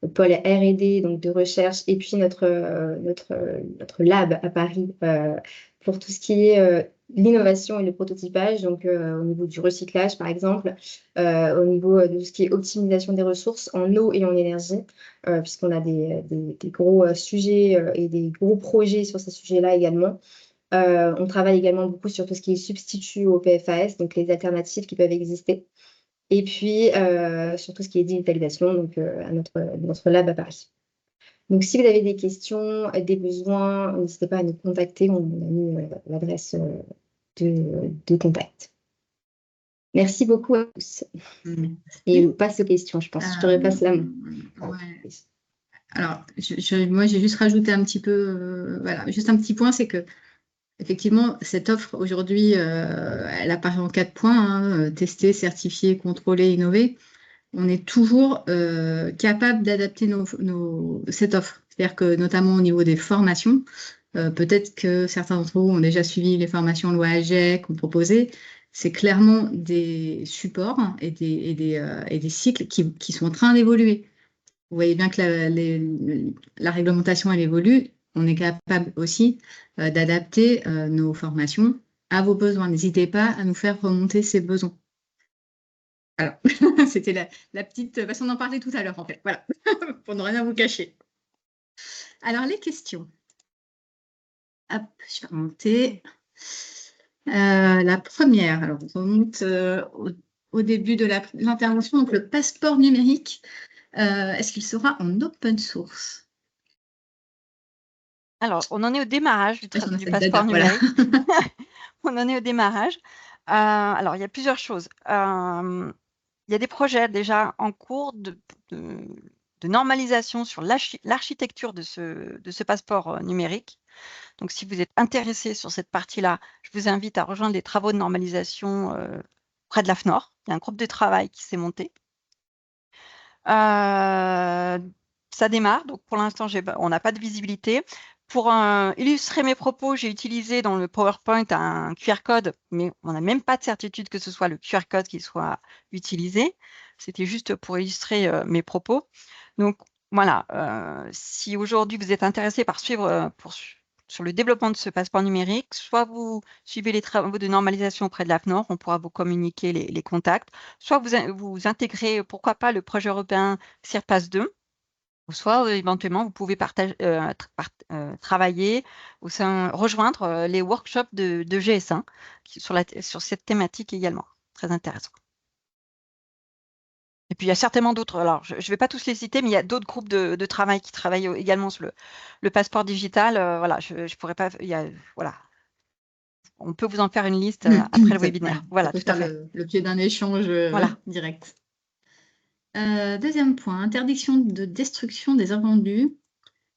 pôle R&D, donc de recherche, et puis notre lab à Paris pour tout ce qui est l'innovation et le prototypage, donc au niveau du recyclage par exemple, au niveau de tout ce qui est optimisation des ressources en eau et en énergie, puisqu'on a des gros sujets et des gros projets sur ces sujets-là également. On travaille également beaucoup sur tout ce qui est substitut au PFAS, donc les alternatives qui peuvent exister. Et puis, sur tout ce qui est digitalisation, donc à notre lab à Paris. Donc, si vous avez des questions, des besoins, n'hésitez pas à nous contacter. On a mis l'adresse de contact. Merci beaucoup à tous. Et on passe aux questions, je pense. Je te repasse la main. Ouais. Alors, moi, j'ai juste rajouté un petit peu, voilà, juste un petit point, c'est que effectivement, cette offre aujourd'hui, elle apparaît en 4 points, hein, tester, certifier, contrôler, innover. On est toujours capable d'adapter cette offre. C'est-à-dire que notamment au niveau des formations, peut-être que certains d'entre vous ont déjà suivi les formations loi AGEC ou proposées. C'est clairement des supports et des cycles qui sont en train d'évoluer. Vous voyez bien que la réglementation, elle évolue. On est capable aussi d'adapter nos formations à vos besoins. N'hésitez pas à nous faire remonter ces besoins. Alors, c'était la petite façon d'en parler tout à l'heure, en fait. Voilà, pour ne rien vous cacher. Alors, les questions. Hop, je vais remonter. La première, alors on remonte au début de l'intervention, donc le passeport numérique, est-ce qu'il sera en open source? Alors, on en est au démarrage du On a cette passeport data, voilà. numérique. On en est au démarrage. Alors, il y a plusieurs choses. Il y a des projets déjà en cours de normalisation sur l'architecture de ce passeport numérique. Donc, si vous êtes intéressé sur cette partie-là, je vous invite à rejoindre les travaux de normalisation près de l'AFNOR. Il y a un groupe de travail qui s'est monté. Ça démarre, donc pour l'instant, on n'a pas de visibilité. Pour illustrer mes propos, j'ai utilisé dans le PowerPoint un QR code, mais on n'a même pas de certitude que ce soit le QR code qui soit utilisé. C'était juste pour illustrer mes propos. Donc voilà, si aujourd'hui vous êtes intéressé par suivre sur le développement de ce passeport numérique, soit vous suivez les travaux de normalisation auprès de l'AFNOR, on pourra vous communiquer les contacts, soit vous intégrez, pourquoi pas, le projet européen CIRPAS 2, ou soit éventuellement vous pouvez travailler ou rejoindre les workshops de GS1 sur cette thématique également. Très intéressant. Et puis il y a certainement d'autres, alors je ne vais pas tous les citer, mais il y a d'autres groupes de travail qui travaillent également sur le passeport digital. Voilà, je pourrais pas, voilà. On peut vous en faire une liste après le webinaire. Voilà, tout à fait. Le pied d'un échange direct. Deuxième point, interdiction de destruction des invendus.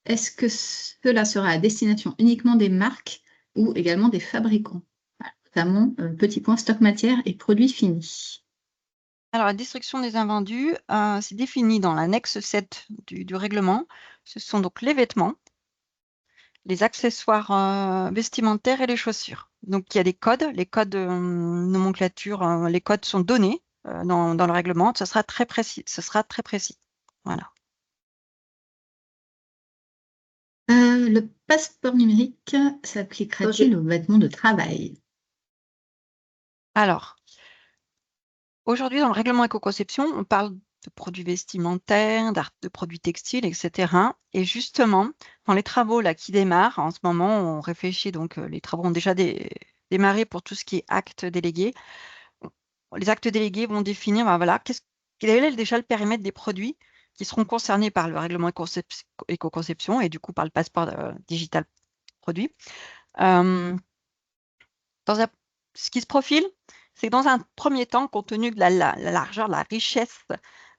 Est-ce que cela sera à destination uniquement des marques ou également des fabricants? Notamment, petit point, stock matière et produits finis. Alors, la destruction des invendus, c'est défini dans l'annexe 7 du règlement. Ce sont donc les vêtements, les accessoires vestimentaires et les chaussures. Donc, il y a des codes, les codes de nomenclature, les codes sont donnés dans le règlement. Ce sera très précis. Voilà. Le passeport numérique s'appliquera-t-il aux vêtements de travail? Alors, aujourd'hui, dans le règlement éco-conception, on parle de produits vestimentaires, de produits textiles, etc. Et justement, dans les travaux là, qui démarrent, en ce moment, on réfléchit, donc les travaux ont déjà démarré pour tout ce qui est actes délégués. Les actes délégués vont définir, voilà, quel est déjà le périmètre des produits qui seront concernés par le règlement éco-conception et du coup par le passeport digital produit. Ce qui se profile, c'est que dans un premier temps, compte tenu de la largeur, de la richesse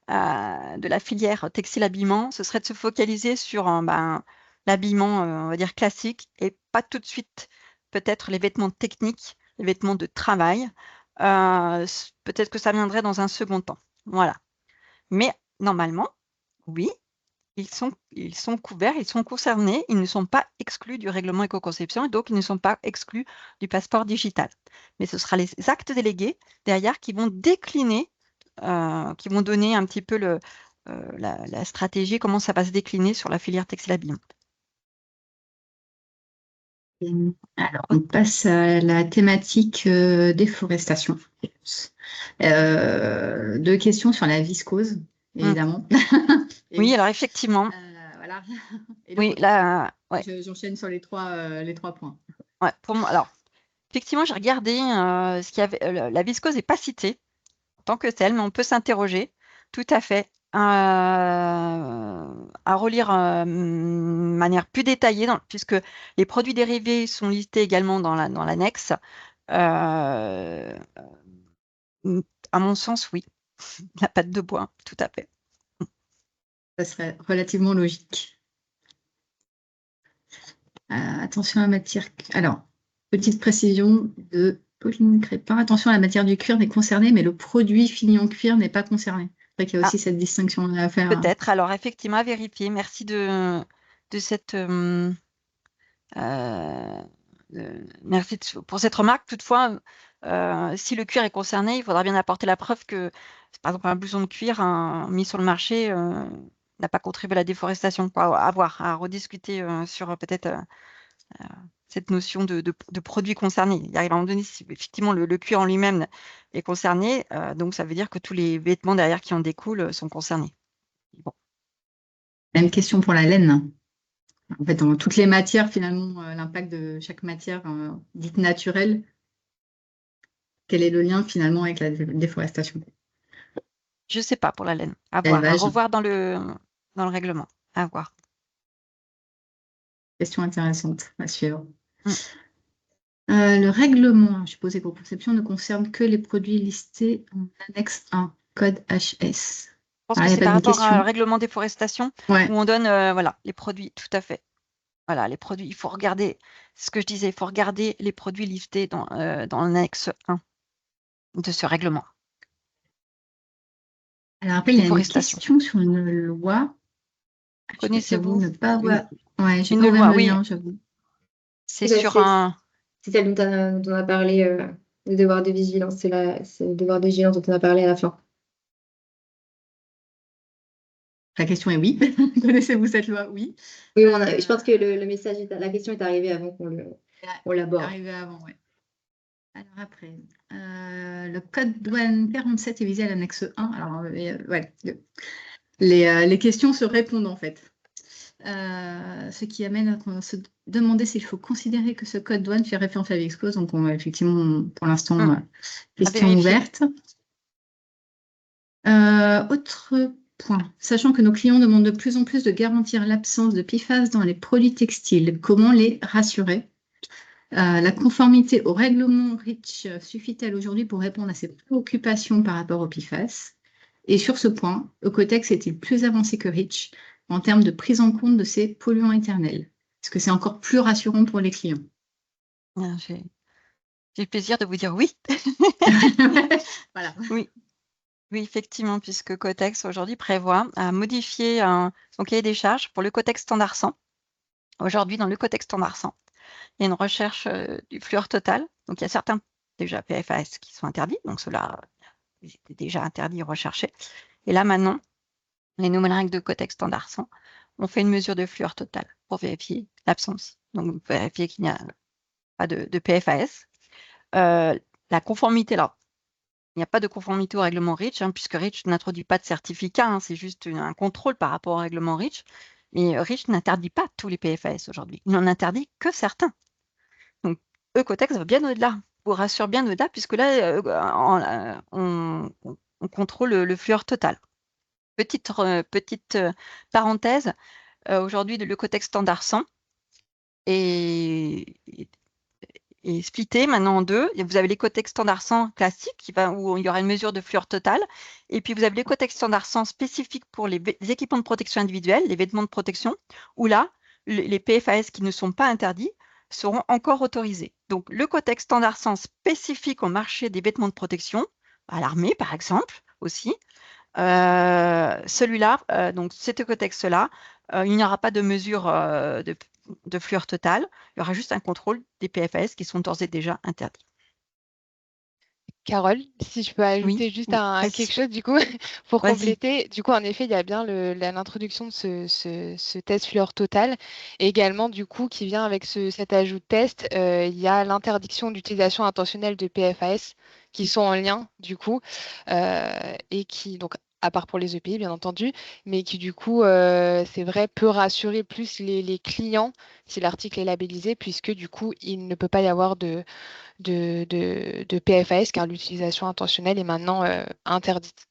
de la filière textile-habillement, ce serait de se focaliser sur l'habillement, on va dire, classique et pas tout de suite peut-être les vêtements techniques, les vêtements de travail. Peut-être que ça viendrait dans un second temps. Voilà. Mais normalement, oui, ils sont couverts, ils sont concernés, ils ne sont pas exclus du règlement éco-conception et donc ils ne sont pas exclus du passeport digital. Mais ce sera les actes délégués derrière qui vont décliner, qui vont donner un petit peu la stratégie, comment ça va se décliner sur la filière textile-habillement. Alors, on passe à la thématique déforestation. Deux questions sur la viscose, évidemment. Oui, alors effectivement. Voilà. Et Oui, donc, là, ouais. j'enchaîne sur les trois points. Ouais, pour moi, alors, effectivement, j'ai regardé ce qu'il y avait. La viscose n'est pas citée en tant que telle, mais on peut s'interroger, tout à fait, à relire de manière plus détaillée, puisque les produits dérivés sont listés également dans l'annexe. À mon sens, oui, la pâte de bois, tout à fait. Ça serait relativement logique. Attention à la matière. Alors, petite précision de Pauline Crépin. Attention, la matière du cuir n'est concernée, mais le produit fini en cuir n'est pas concerné. C'est vrai qu'il y a aussi cette distinction à faire. Peut-être. Alors, effectivement, à vérifier. Merci merci pour cette remarque. Toutefois, si le cuir est concerné, il faudra bien apporter la preuve que, par exemple, un blouson de cuir mis sur le marché n'a pas contribué à la déforestation. À rediscuter sur peut-être cette notion de produit concerné. Il y a un moment donné, si effectivement le cuir en lui-même est concerné, donc ça veut dire que tous les vêtements derrière qui en découlent sont concernés. Bon. Même question pour la laine. En fait, dans toutes les matières, finalement, l'impact de chaque matière dite naturelle, quel est le lien finalement avec la déforestation? Je ne sais pas pour la laine. À voir, à L'élevage. revoir dans le règlement. À voir. Question intéressante à suivre. Le règlement, j'ai posé pour conception, ne concerne que les produits listés en annexe 1, code HS. Je pense que c'est par rapport à un règlement déforestation Ouais. où on donne voilà, les produits, tout à fait. Voilà, les produits, il faut regarder, ce que je disais, il faut regarder les produits listés dans l'annexe 1 de ce règlement. Alors après, il y a une question sur une loi. Connaissez-vous ne pas avoir... Ouais, j'ai une pas loi, le oui. lien, j'avoue. C'est sur un... C'est celle dont on a parlé, le devoir de vigilance. C'est le devoir de vigilance dont on a parlé à la fin. La question est oui. Connaissez-vous cette loi? Oui. Oui, je pense que le message, la question est arrivée avant qu'on l'aborde. Arrivé avant, oui. Alors après, le code douane 47 est visé à l'annexe 1. Alors, ouais, les questions se répondent en fait. Ce qui amène à se demander s'il faut considérer que ce code douane fait référence à la viscose. Donc, on va effectivement, pour l'instant, question ouverte. Autre point, sachant que nos clients demandent de plus en plus de garantir l'absence de PFAS dans les produits textiles, comment les rassurer? La conformité au règlement REACH suffit-elle aujourd'hui pour répondre à ces préoccupations par rapport au PFAS? Et sur ce point, Ocotex est-il plus avancé que REACH en termes de prise en compte de ces polluants éternels? Est-ce que c'est encore plus rassurant pour les clients? J'ai le plaisir de vous dire oui. Voilà. Oui. Oui, effectivement, puisque Cotex aujourd'hui prévoit à modifier son cahier des charges pour le Cotex standard 100. Aujourd'hui, dans le Cotex standard 100, il y a une recherche du fluor total. Donc, il y a certains déjà PFAS qui sont interdits. Donc, ceux-là, ils étaient déjà interdits et recherchés. Et là, maintenant, les nouvelles règles de Cotex standard 100, on fait une mesure de fluor total pour vérifier l'absence. Donc, vérifier qu'il n'y a pas de PFAS. La conformité, alors, il n'y a pas de conformité au règlement REACH, puisque REACH n'introduit pas de certificat, c'est juste un contrôle par rapport au règlement REACH. Mais REACH n'interdit pas tous les PFAS aujourd'hui. Il n'en interdit que certains. Donc, Ecotex va bien au-delà, vous rassure bien au-delà, puisque là, on contrôle le fluor total. Petite parenthèse, aujourd'hui, le Ecotex standard 100 est splitté maintenant en deux. Vous avez l'Ecotex standard 100 classique où il y aura une mesure de fluor total. Et puis vous avez l'Ecotex standard 100 spécifique pour les équipements de protection individuelle, les vêtements de protection, où là, les PFAS qui ne sont pas interdits seront encore autorisés. Donc l'Ecotex standard 100 spécifique au marché des vêtements de protection, à l'armée par exemple aussi. Celui-là, donc cet Ecotex-là, il n'y aura pas de mesure de fluor total, il y aura juste un contrôle des PFAS qui sont d'ores et déjà interdits. Carole, si je peux Oui, ajouter juste quelque vas-y, chose, du coup, pour vas-y. compléter. Du coup, en effet, il y a bien l'introduction de ce test Fluor Total. Et également, du coup, qui vient avec cet ajout de test, il y a l'interdiction d'utilisation intentionnelle de PFAS qui sont en lien, du coup, et qui, donc, à part pour les EPI, bien entendu, mais qui, du coup, c'est vrai, peut rassurer plus les clients si l'article est labellisé, puisque, du coup, il ne peut pas y avoir de PFAS car l'utilisation intentionnelle est maintenant interdite.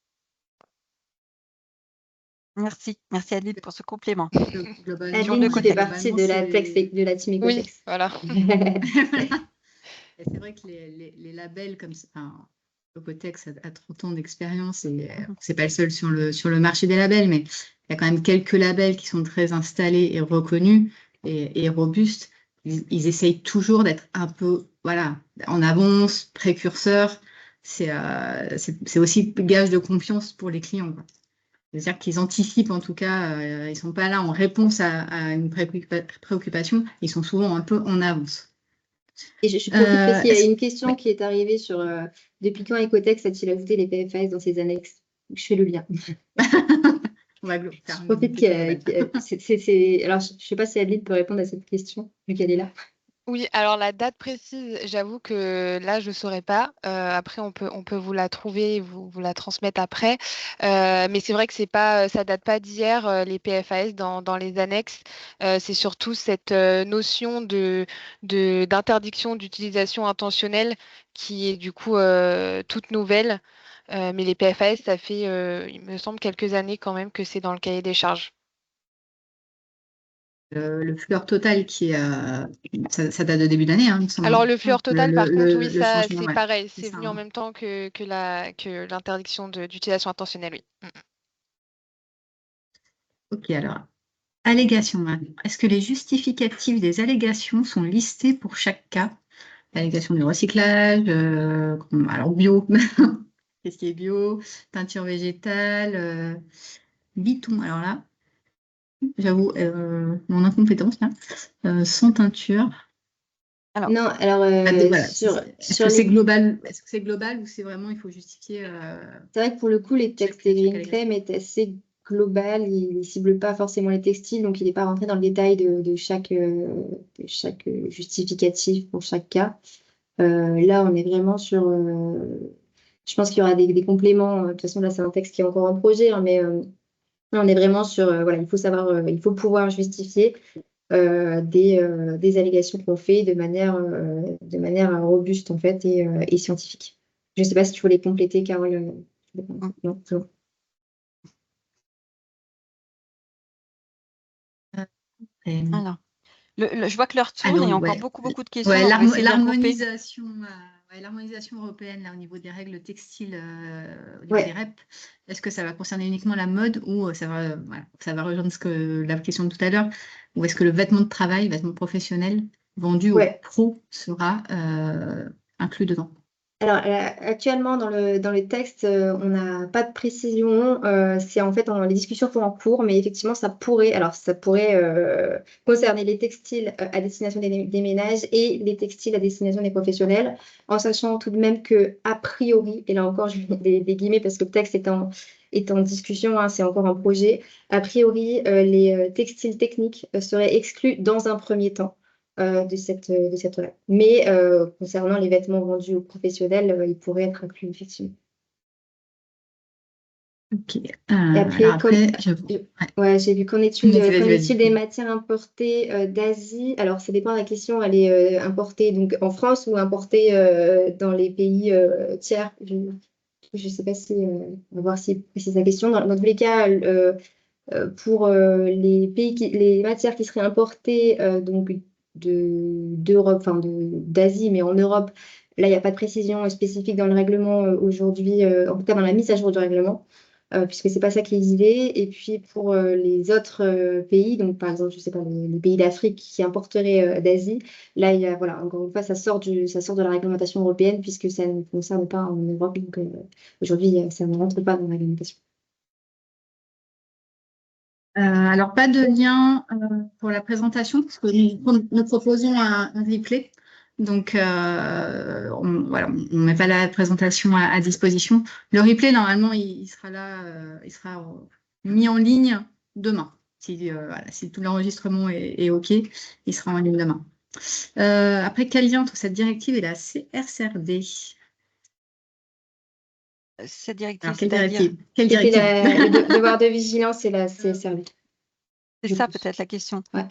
Merci Adeline pour ce complément. Globalement, Sur le Adeline qui fait côté. partie globalement, de la team Oui, Ecotex. voilà. Voilà. Et c'est vrai que les labels comme ça, enfin, Ocotex a 30 ans d'expérience et c'est pas le seul sur le marché des labels, mais il y a quand même quelques labels qui sont très installés et reconnus et robustes. Ils essayent toujours d'être un peu, voilà, en avance, précurseurs. C'est aussi gage de confiance pour les clients, quoi. C'est-à-dire qu'ils anticipent, en tout cas, ils ne sont pas là en réponse à une préoccupation, ils sont souvent un peu en avance. Et je profite parce qu'il y a une question Ouais. qui est arrivée sur depuis quand Ecotex a-t-il ajouté les PFAS dans ses annexes? Je fais le lien. On va Je faire une profite question globale. Alors, je ne sais pas si Adeline peut répondre à cette question, vu qu'elle est là. Oui, alors la date précise, j'avoue que là, je ne saurais pas. Après, on peut vous la trouver et vous la transmettre après. Mais c'est vrai que ça date pas d'hier, les PFAS dans les annexes. C'est surtout cette notion d'interdiction d'utilisation intentionnelle qui est du coup toute nouvelle. Mais les PFAS, ça fait, il me semble, quelques années quand même que c'est dans le cahier des charges. Le Fluor Total, ça date de début d'année, hein, il me semble. Alors le Fluor Total, par contre, oui, Le ça changement, c'est ouais, pareil, c'est c'est ça, venu en hein. même temps que l'interdiction d'utilisation intentionnelle, oui. Ok, alors, allégations maintenant. Est-ce que les justificatifs des allégations sont listés pour chaque cas? Allégation du recyclage, alors bio, qu'est-ce qui est bio, teinture végétale, biton, alors là, j'avoue, mon incompétence là, sans teinture. Alors, Non, alors Voilà. Est-ce que c'est global, ou c'est vraiment, il faut justifier c'est vrai que pour le coup, les textes chaque Green allégation. Claim est assez global. Il ne cible pas forcément les textiles, donc il n'est pas rentré dans le détail de chaque justificatif pour chaque cas. Là, on est vraiment sur. Je pense qu'il y aura des compléments. De toute façon, là, c'est un texte qui est encore en projet, hein, mais là, on est vraiment sur. Voilà, il faut savoir, il faut pouvoir justifier des allégations qu'on fait de manière robuste en fait et scientifique. Je ne sais pas si tu voulais compléter, Carole. Non, c'est bon. alors. Je vois que l'heure tourne et il y a encore beaucoup de questions, Ouais, donc on va essayer de les regrouper. l'harmonisation européenne là, au niveau des règles textiles, au niveau des REP, est-ce que ça va concerner uniquement la mode ou ça va rejoindre la question de tout à l'heure, ou est-ce que le vêtement de travail, vêtement professionnel vendu aux pros sera inclus dedans? Alors, actuellement, dans le texte, on n'a pas de précision. C'est en fait, les discussions sont en cours, mais effectivement, ça pourrait concerner les textiles à destination des ménages et les textiles à destination des professionnels, en sachant tout de même que, a priori, et là encore, je mets des guillemets parce que le texte est en discussion, hein, c'est encore en projet, a priori, les textiles techniques seraient exclus dans un premier temps de cette règle. Mais concernant les vêtements vendus aux professionnels, ils pourraient être inclus, effectivement. Ok. Et après, j'ai vu qu'en étude des matières importées d'Asie, alors ça dépend de la question, elle est importée donc en France ou importée dans les pays tiers. Je ne sais pas si, on va voir si précise la question. Dans tous les cas, pour les matières qui seraient importées donc d'Europe, enfin d'Asie, mais en Europe, là, il n'y a pas de précision spécifique dans le règlement aujourd'hui, en tout cas dans la mise à jour du règlement, puisque c'est pas ça qui est visé. Et puis pour les autres pays, donc par exemple, je sais pas, les pays d'Afrique qui importeraient d'Asie, là, voilà, encore une fois, ça sort de la réglementation européenne puisque ça ne concerne pas en Europe. Donc aujourd'hui, ça ne rentre pas dans la réglementation. Alors, pas de lien pour la présentation, parce que nous proposons un replay Donc, voilà, on met pas la présentation à disposition. Le replay, normalement, il sera là, il sera mis en ligne demain. Si, voilà, si tout l'enregistrement est OK, il sera en ligne demain. Après, quel lien entre cette directive et la CSRD? Cette directive, Alors, quelle c'est-à-dire, directive? Quelle C'était directive? le devoir de vigilance et la CSRD. c'est je ça pense. peut-être la question. Ouais.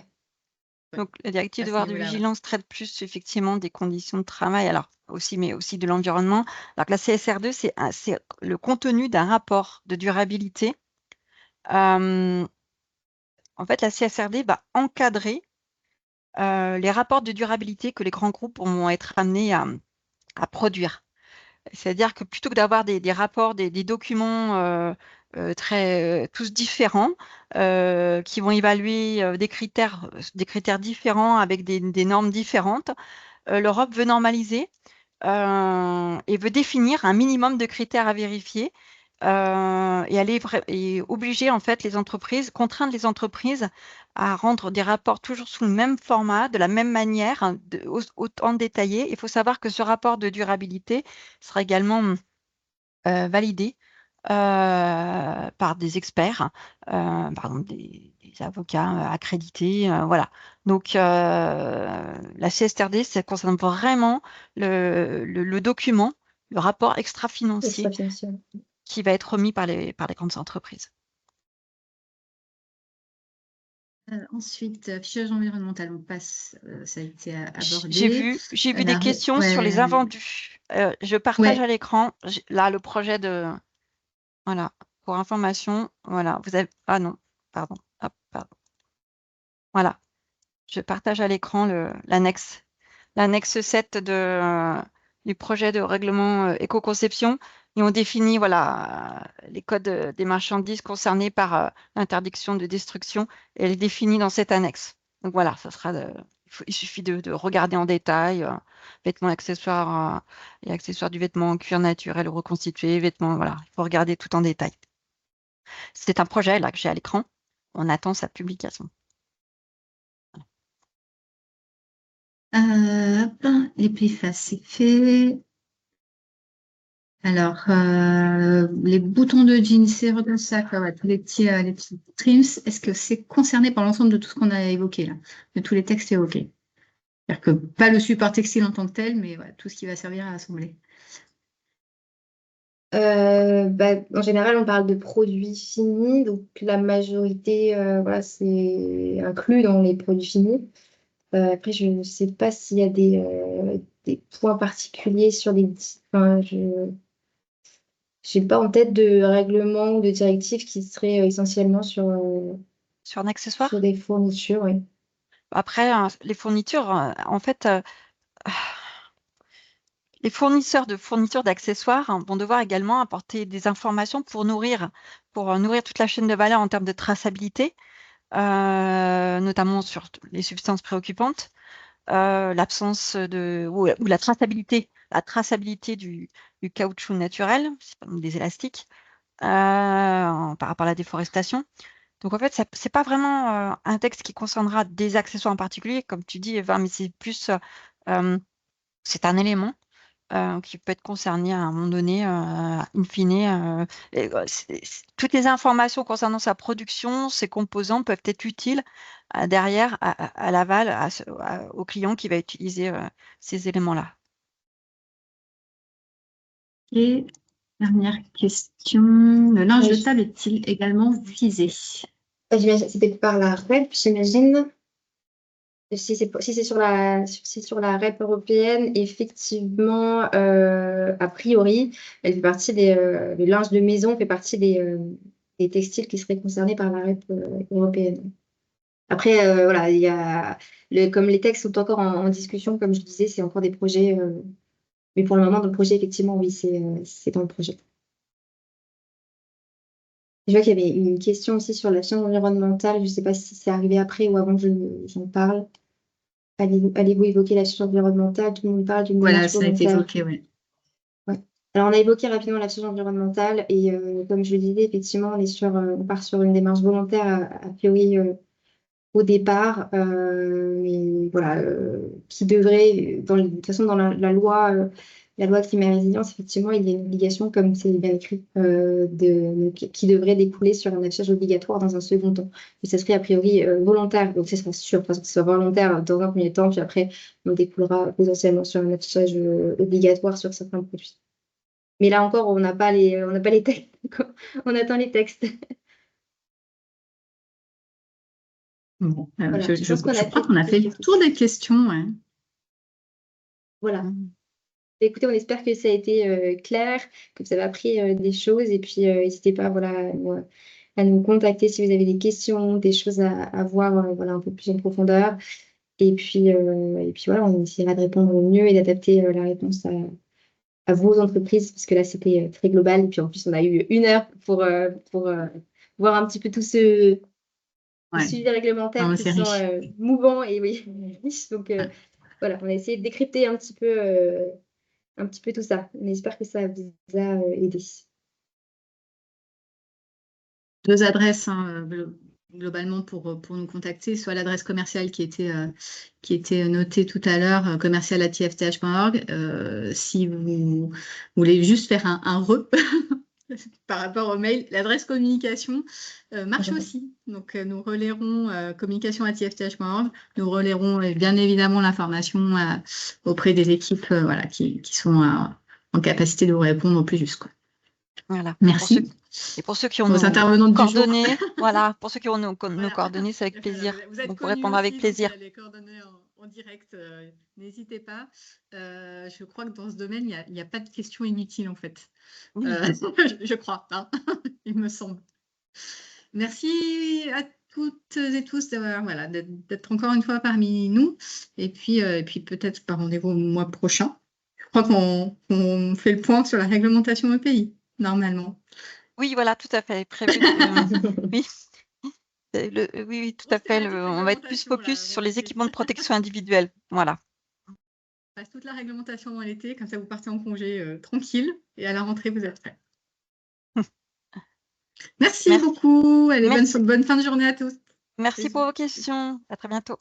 Donc, la directive À ce devoir de niveau-là, ouais. vigilance traite plus effectivement des conditions de travail, alors aussi, mais aussi de l'environnement. Alors que la CSR2, c'est le contenu d'un rapport de durabilité. En fait, la CSRD va encadrer les rapports de durabilité que les grands groupes vont être amenés à produire. C'est-à-dire que plutôt que d'avoir des rapports, des documents tous différents, qui vont évaluer des critères différents avec des normes différentes, l'Europe veut normaliser et veut définir un minimum de critères à vérifier. Et et obliger en fait les entreprises, contraindre les entreprises à rendre des rapports toujours sous le même format, de la même manière, hein, autant détaillé. Il faut savoir que ce rapport de durabilité sera également validé par des experts, par exemple des avocats accrédités, voilà. Donc la CSRD, ça concerne vraiment le document, le rapport extra-financier Extra-financier. qui va être remis par les grandes entreprises. Ensuite, affichage environnemental, on passe, ça a été abordé. J'ai vu des questions sur les invendus. Je partage à l'écran, là, le projet de... Voilà, pour information, voilà, vous avez... Ah non, pardon, hop, pardon. Voilà, je partage à l'écran l'annexe 7 du projet de règlement éco-conception, et on définit voilà, les codes des marchandises concernées par l'interdiction de destruction, et elle est définie dans cette annexe. Donc voilà, ça sera il suffit de regarder en détail vêtements, accessoires et accessoires du vêtement en cuir naturel ou reconstitué, vêtements, voilà, il faut regarder tout en détail. C'est un projet là que j'ai à l'écran, on attend sa publication. Et puis, c'est fait. Alors, les boutons de jeans, c'est sac, ouais, tous les petits trims, est-ce que c'est concerné par l'ensemble de tout ce qu'on a évoqué là, de tous les textes évoqués? C'est-à-dire que pas le support textile en tant que tel, mais ouais, tout ce qui va servir à assembler. En général, on parle de produits finis, donc la majorité, voilà, c'est inclus dans les produits finis. Après, je ne sais pas s'il y a des points particuliers sur les... Enfin, je n'ai pas en tête de règlement ou de directive qui serait essentiellement sur un accessoire des fournitures. Oui. Après, les fournitures, en fait, les fournisseurs de fournitures d'accessoires vont devoir également apporter des informations pour nourrir toute la chaîne de valeur en termes de traçabilité, notamment sur les substances préoccupantes, l'absence ou la traçabilité du caoutchouc naturel, des élastiques, par rapport à la déforestation. Donc en fait, c'est pas vraiment un texte qui concernera des accessoires en particulier, comme tu dis, Eva, mais c'est plus c'est un élément qui peut être concerné à un moment donné, in fine. Toutes les informations concernant sa production, ses composants peuvent être utiles derrière, à l'aval, au client qui va utiliser ces éléments-là. Et dernière question, le linge de table est-il également visé? C'était par la REP, j'imagine. Si c'est sur la REP européenne, effectivement, a priori, elle fait partie le linge de maison fait partie des textiles qui seraient concernés par la REP européenne. Après, voilà, comme les textes sont encore en discussion, comme je disais, c'est encore des projets. Mais pour le moment, dans le projet, effectivement, oui, c'est dans le projet. Je vois qu'il y avait une question aussi sur la science environnementale. Je ne sais pas si c'est arrivé après ou avant que j'en parle. Allez-vous évoquer la charge environnementale? Tout le monde parle d'une démarche Voilà, ça a été volontaire. évoqué, oui. Ouais. Alors, on a évoqué rapidement la charge environnementale et comme je le disais, effectivement, on part sur une démarche volontaire a priori au départ, mais voilà, qui devrait, de toute façon, dans la loi, la loi climat et résilience, effectivement, il y a une obligation, comme c'est bien écrit, qui devrait découler sur un affichage obligatoire dans un second temps. Et ça serait a priori volontaire, donc ce sera sûr, parce que ce soit volontaire dans un premier temps, puis après, on découlera potentiellement sur un affichage obligatoire sur certains produits. Mais là encore, on n'a pas les textes, on attend les textes. Bon, Voilà, je pense qu'on a crois fait qu'on a fait le tour des questions. Ouais. Voilà. Écoutez, on espère que ça a été clair, que vous avez appris des choses. Et puis, n'hésitez pas voilà, à nous contacter si vous avez des questions, des choses à voir voilà, un peu plus en profondeur. Et puis voilà, on essaiera de répondre au mieux et d'adapter la réponse à vos entreprises, parce que là, c'était très global. Et puis, en plus, on a eu 1 heure pour voir un petit peu tout ce suivi réglementaire Non, qui c'est sont riche. mouvants et oui, riches. Donc, voilà, on a essayé de décrypter un petit peu tout ça. On espère que ça vous a aidé. 2 adresses hein, globalement pour nous contacter, soit l'adresse commerciale qui était notée tout à l'heure, commercial@ifth.org. Si vous voulez juste faire un par rapport au mail, l'adresse communication marche aussi. Donc nous relayerons communication@ifth.org. Nous relayerons bien évidemment l'information auprès des équipes voilà, qui sont en capacité de vous répondre au plus juste. Quoi. Voilà. Merci. Et pour ceux qui ont Aux nos intervenantes du jour. coordonnées, voilà, pour ceux qui ont nos Voilà. coordonnées, c'est avec Voilà, plaisir. vous êtes Donc, pour connus répondre avec aussi, plaisir. donc, les coordonnées en direct, n'hésitez pas. Je crois que dans ce domaine, il n'y a pas de questions inutiles en fait. Oui. Je crois, hein, il me semble. Merci à toutes et tous voilà, d'être encore une fois parmi nous. Et puis peut-être par rendez-vous au mois prochain. Je crois qu'on fait le point sur la réglementation au pays, normalement. Oui, voilà, tout à fait. Prévu oui. Oui, tout à fait. On va être plus focus sur les équipements de protection individuelle. Voilà. On passe toute la réglementation dans l'été, comme ça vous partez en congé tranquille et à la rentrée vous êtes prêts. Merci beaucoup. Allez, bonne fin de journée à tous. Merci pour vos questions. À très bientôt.